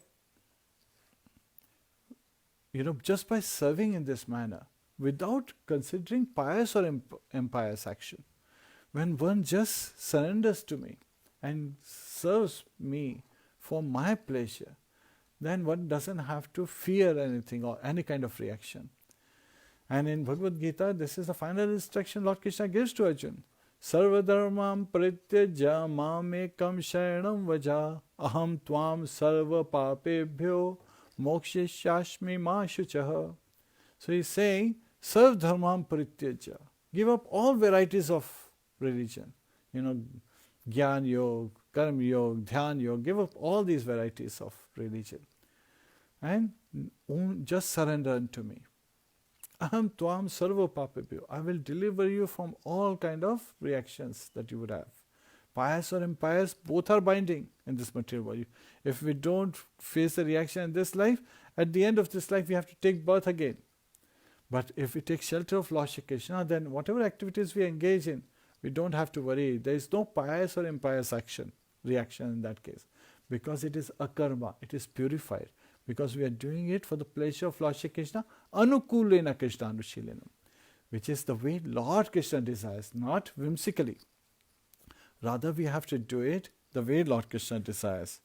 just by serving in this manner, without considering pious or impious action, when one just surrenders to me and serves me for my pleasure, then one doesn't have to fear anything or any kind of reaction. And in Bhagavad Gita, this is the final instruction Lord Krishna gives to Arjuna. Sarva dharmam parityajya mamekam sharanam vaja aham tvam sarva papebhyo mokshishashmi ma shuchaha. So he's saying, serve dharmam parityajya. Give up all varieties of religion. Gyan yoga, karma yoga, dhyan yoga. Give up all these varieties of religion. And just surrender unto me. Aham tvam sarva papebhyo. I will deliver you from all kind of reactions that you would have. Pious or impious, both are binding in this material body. If we don't face the reaction in this life, at the end of this life we have to take birth again. But if we take shelter of Lord Shri Krishna, then whatever activities we engage in, we don't have to worry. There is no pious or impious reaction in that case. Because it is akarma, it is purified. Because we are doing it for the pleasure of Lord Shri Krishna, anukulena Krishna anushilenam, which is the way Lord Krishna desires, not whimsically. Rather, we have to do it the way Lord Krishna desires.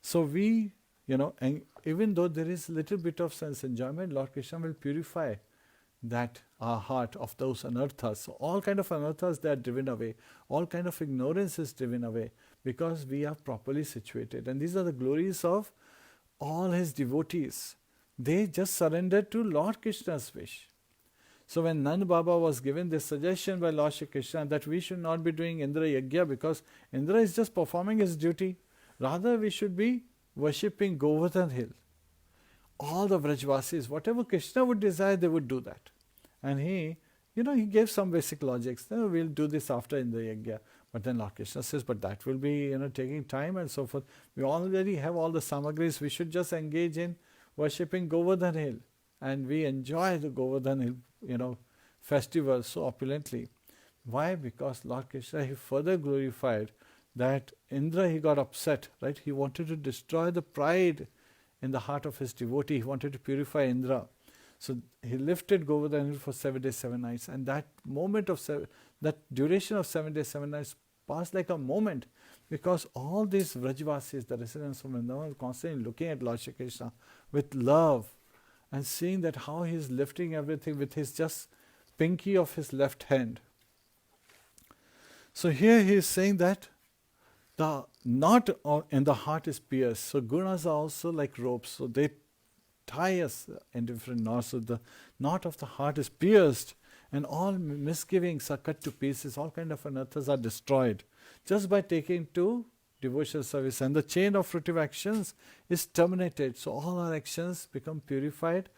So we, and even though there is a little bit of sense enjoyment, Lord Krishna will purify that our heart of those anarthas. So all kind of anarthas, they are driven away. All kind of ignorance is driven away because we are properly situated. And these are the glories of all his devotees. They just surrendered to Lord Krishna's wish. So when Nand Baba was given this suggestion by Lord Shri Krishna that we should not be doing Indra Yajna because Indra is just performing his duty, rather we should be worshipping Govardhan Hill. All the Vrajvasis, whatever Krishna would desire, they would do that. And he gave some basic logics. We'll do this after Indra Yajna. But then Lord Krishna says, but that will be taking time and so forth. We already have all the samagris. We should just engage in worshipping Govardhan Hill. And we enjoy the Govardhan Hill, festival so opulently. Why? Because Lord Krishna, he further glorified that Indra, he got upset, right? He wanted to destroy the pride in the heart of his devotee. He wanted to purify Indra. So he lifted Govardhan Hill for 7 days, 7 nights. And that moment of that duration of 7 days, 7 nights passed like a moment, because all these Vrajvasis, the residents of Vrindavan, constantly looking at Lord Shri Krishna with love and seeing that how he is lifting everything with his just pinky of his left hand. So here he is saying that the knot in the heart is pierced. So gunas are also like ropes. So they tie us in different knots. So the knot of the heart is pierced and all misgivings are cut to pieces. All kind of anarthas are destroyed just by taking to devotional service. And the chain of fruitive actions is terminated. So all our actions become purified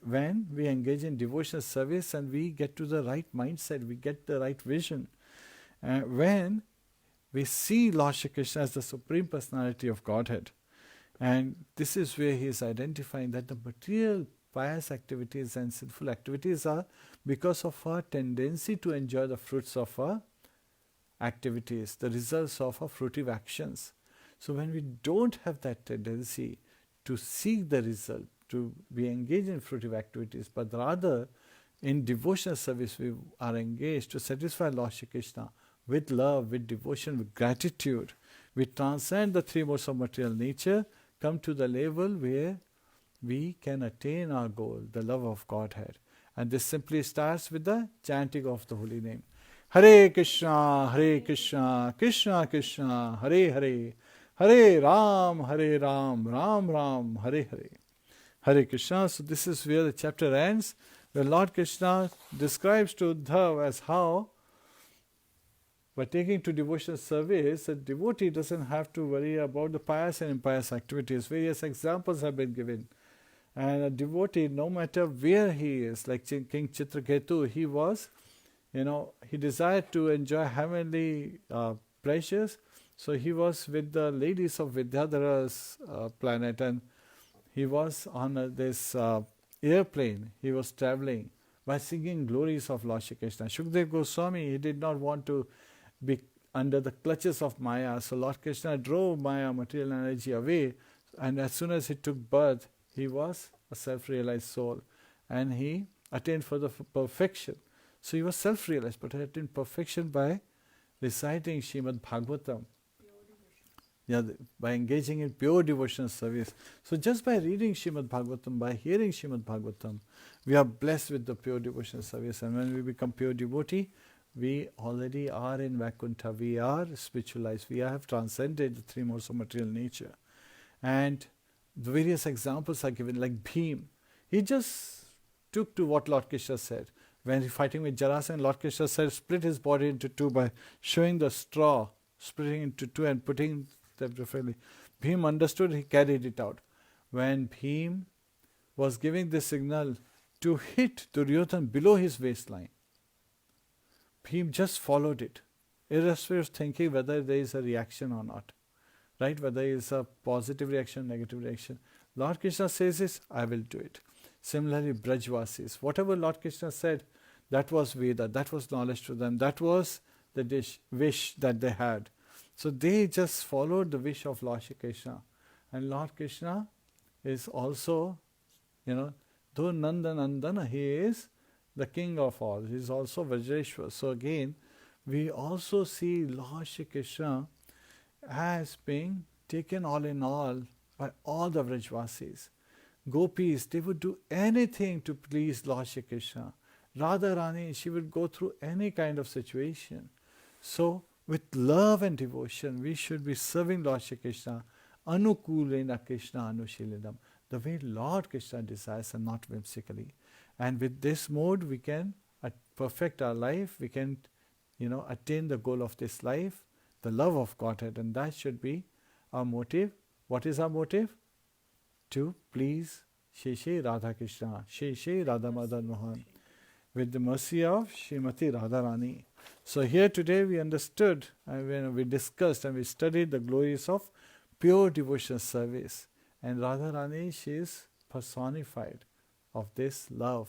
when we engage in devotional service and we get to the right mindset, we get the right vision. When we see Lord Shri Krishna as the Supreme Personality of Godhead. And this is where he is identifying that the material pious activities and sinful activities are because of our tendency to enjoy the fruits of our activities, the results of our fruitive actions. So when we don't have that tendency to seek the result, to be engaged in fruitive activities, but rather in devotional service we are engaged to satisfy Lord Shri Krishna with love, with devotion, with gratitude. We transcend the three modes of material nature, come to the level where we can attain our goal, the love of Godhead. And this simply starts with the chanting of the holy name. Hare Krishna, Krishna Krishna, Hare Hare, Hare Ram, Ram Ram, Hare Hare. Hare Krishna. So this is where the chapter ends, where Lord Krishna describes to Uddhava as how by taking to devotional service, a devotee doesn't have to worry about the pious and impious activities. Various examples have been given. And a devotee, no matter where he is, like King Chitraketu, he was, he desired to enjoy heavenly pleasures. So he was with the ladies of Vidyadhara's planet, and he was on this airplane. He was traveling by singing glories of Lord Shri Krishna. Shukdev Goswami, he did not want to be under the clutches of Maya. So Lord Krishna drove Maya, material energy, away. And as soon as he took birth, he was a self-realized soul, and he attained for the perfection. So he was self-realized, but he attained perfection by reciting Srimad Bhagavatam. Yeah, by engaging in pure devotional service. So just by reading Srimad Bhagavatam, by hearing Srimad Bhagavatam, we are blessed with the pure devotional service. And when we become pure devotee, we already are in Vaikuntha. We are spiritualized. We have transcended the three modes of material nature. And the various examples are given, like Bhim. He just took to what Lord Krishna said. When he fighting with Jarasandha, Lord Krishna said, split his body into two by showing the straw, splitting into two and putting them differently. Bhim understood, he carried it out. When Bhim was giving the signal to hit Duryodhana below his waistline, Bhim just followed it, irrespective of thinking whether there is a reaction or not. Right? Whether it is a positive reaction, negative reaction. Lord Krishna says this, I will do it. Similarly, Brajvasis, whatever Lord Krishna said, that was Veda, that was knowledge to them, that was the wish that they had. So they just followed the wish of Lord Shri Krishna. And Lord Krishna is also, though Nandanandana, he is the king of all. He is also Vajreshwar. So again, we also see Lord Shri Krishna as being taken all in all by all the Vrajvasis. Gopis, they would do anything to please Lord Shri Krishna. Radharani, she would go through any kind of situation. So, with love and devotion, we should be serving Lord Shri Krishna, anukulena Krishna anushilinam, the way Lord Krishna desires and not whimsically. And with this mode, we can perfect our life, we can, attain the goal of this life, the love of Godhead, and that should be our motive. What is our motive? To please Shri Radha Krishna, Shri Radha Madan Mohan, with the mercy of Srimati Radharani. So here today we understood, and we discussed and we studied the glories of pure devotional service. And Radharani, she is personified of this love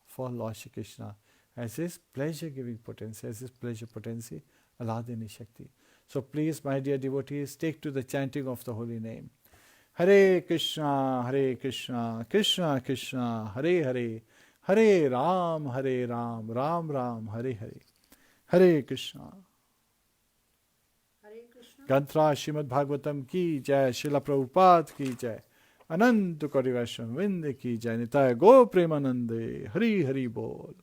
for Lord Shri Krishna as his pleasure-giving potency, as his pleasure potency, Aladini Shakti. So please, my dear devotees, take to the chanting of the holy name. Hare Krishna, Krishna Krishna, Hare Hare, Hare Ram, Ram Ram, Hare Hare. Hare Krishna. Hare Krishna. Gantra Srimad Bhagavatam ki jai, Srila Prabhupada ki jai, Ananta Kori Vaishnava Vrinda ki jai, Nitaya Go Premanande, Hari Hari Bol.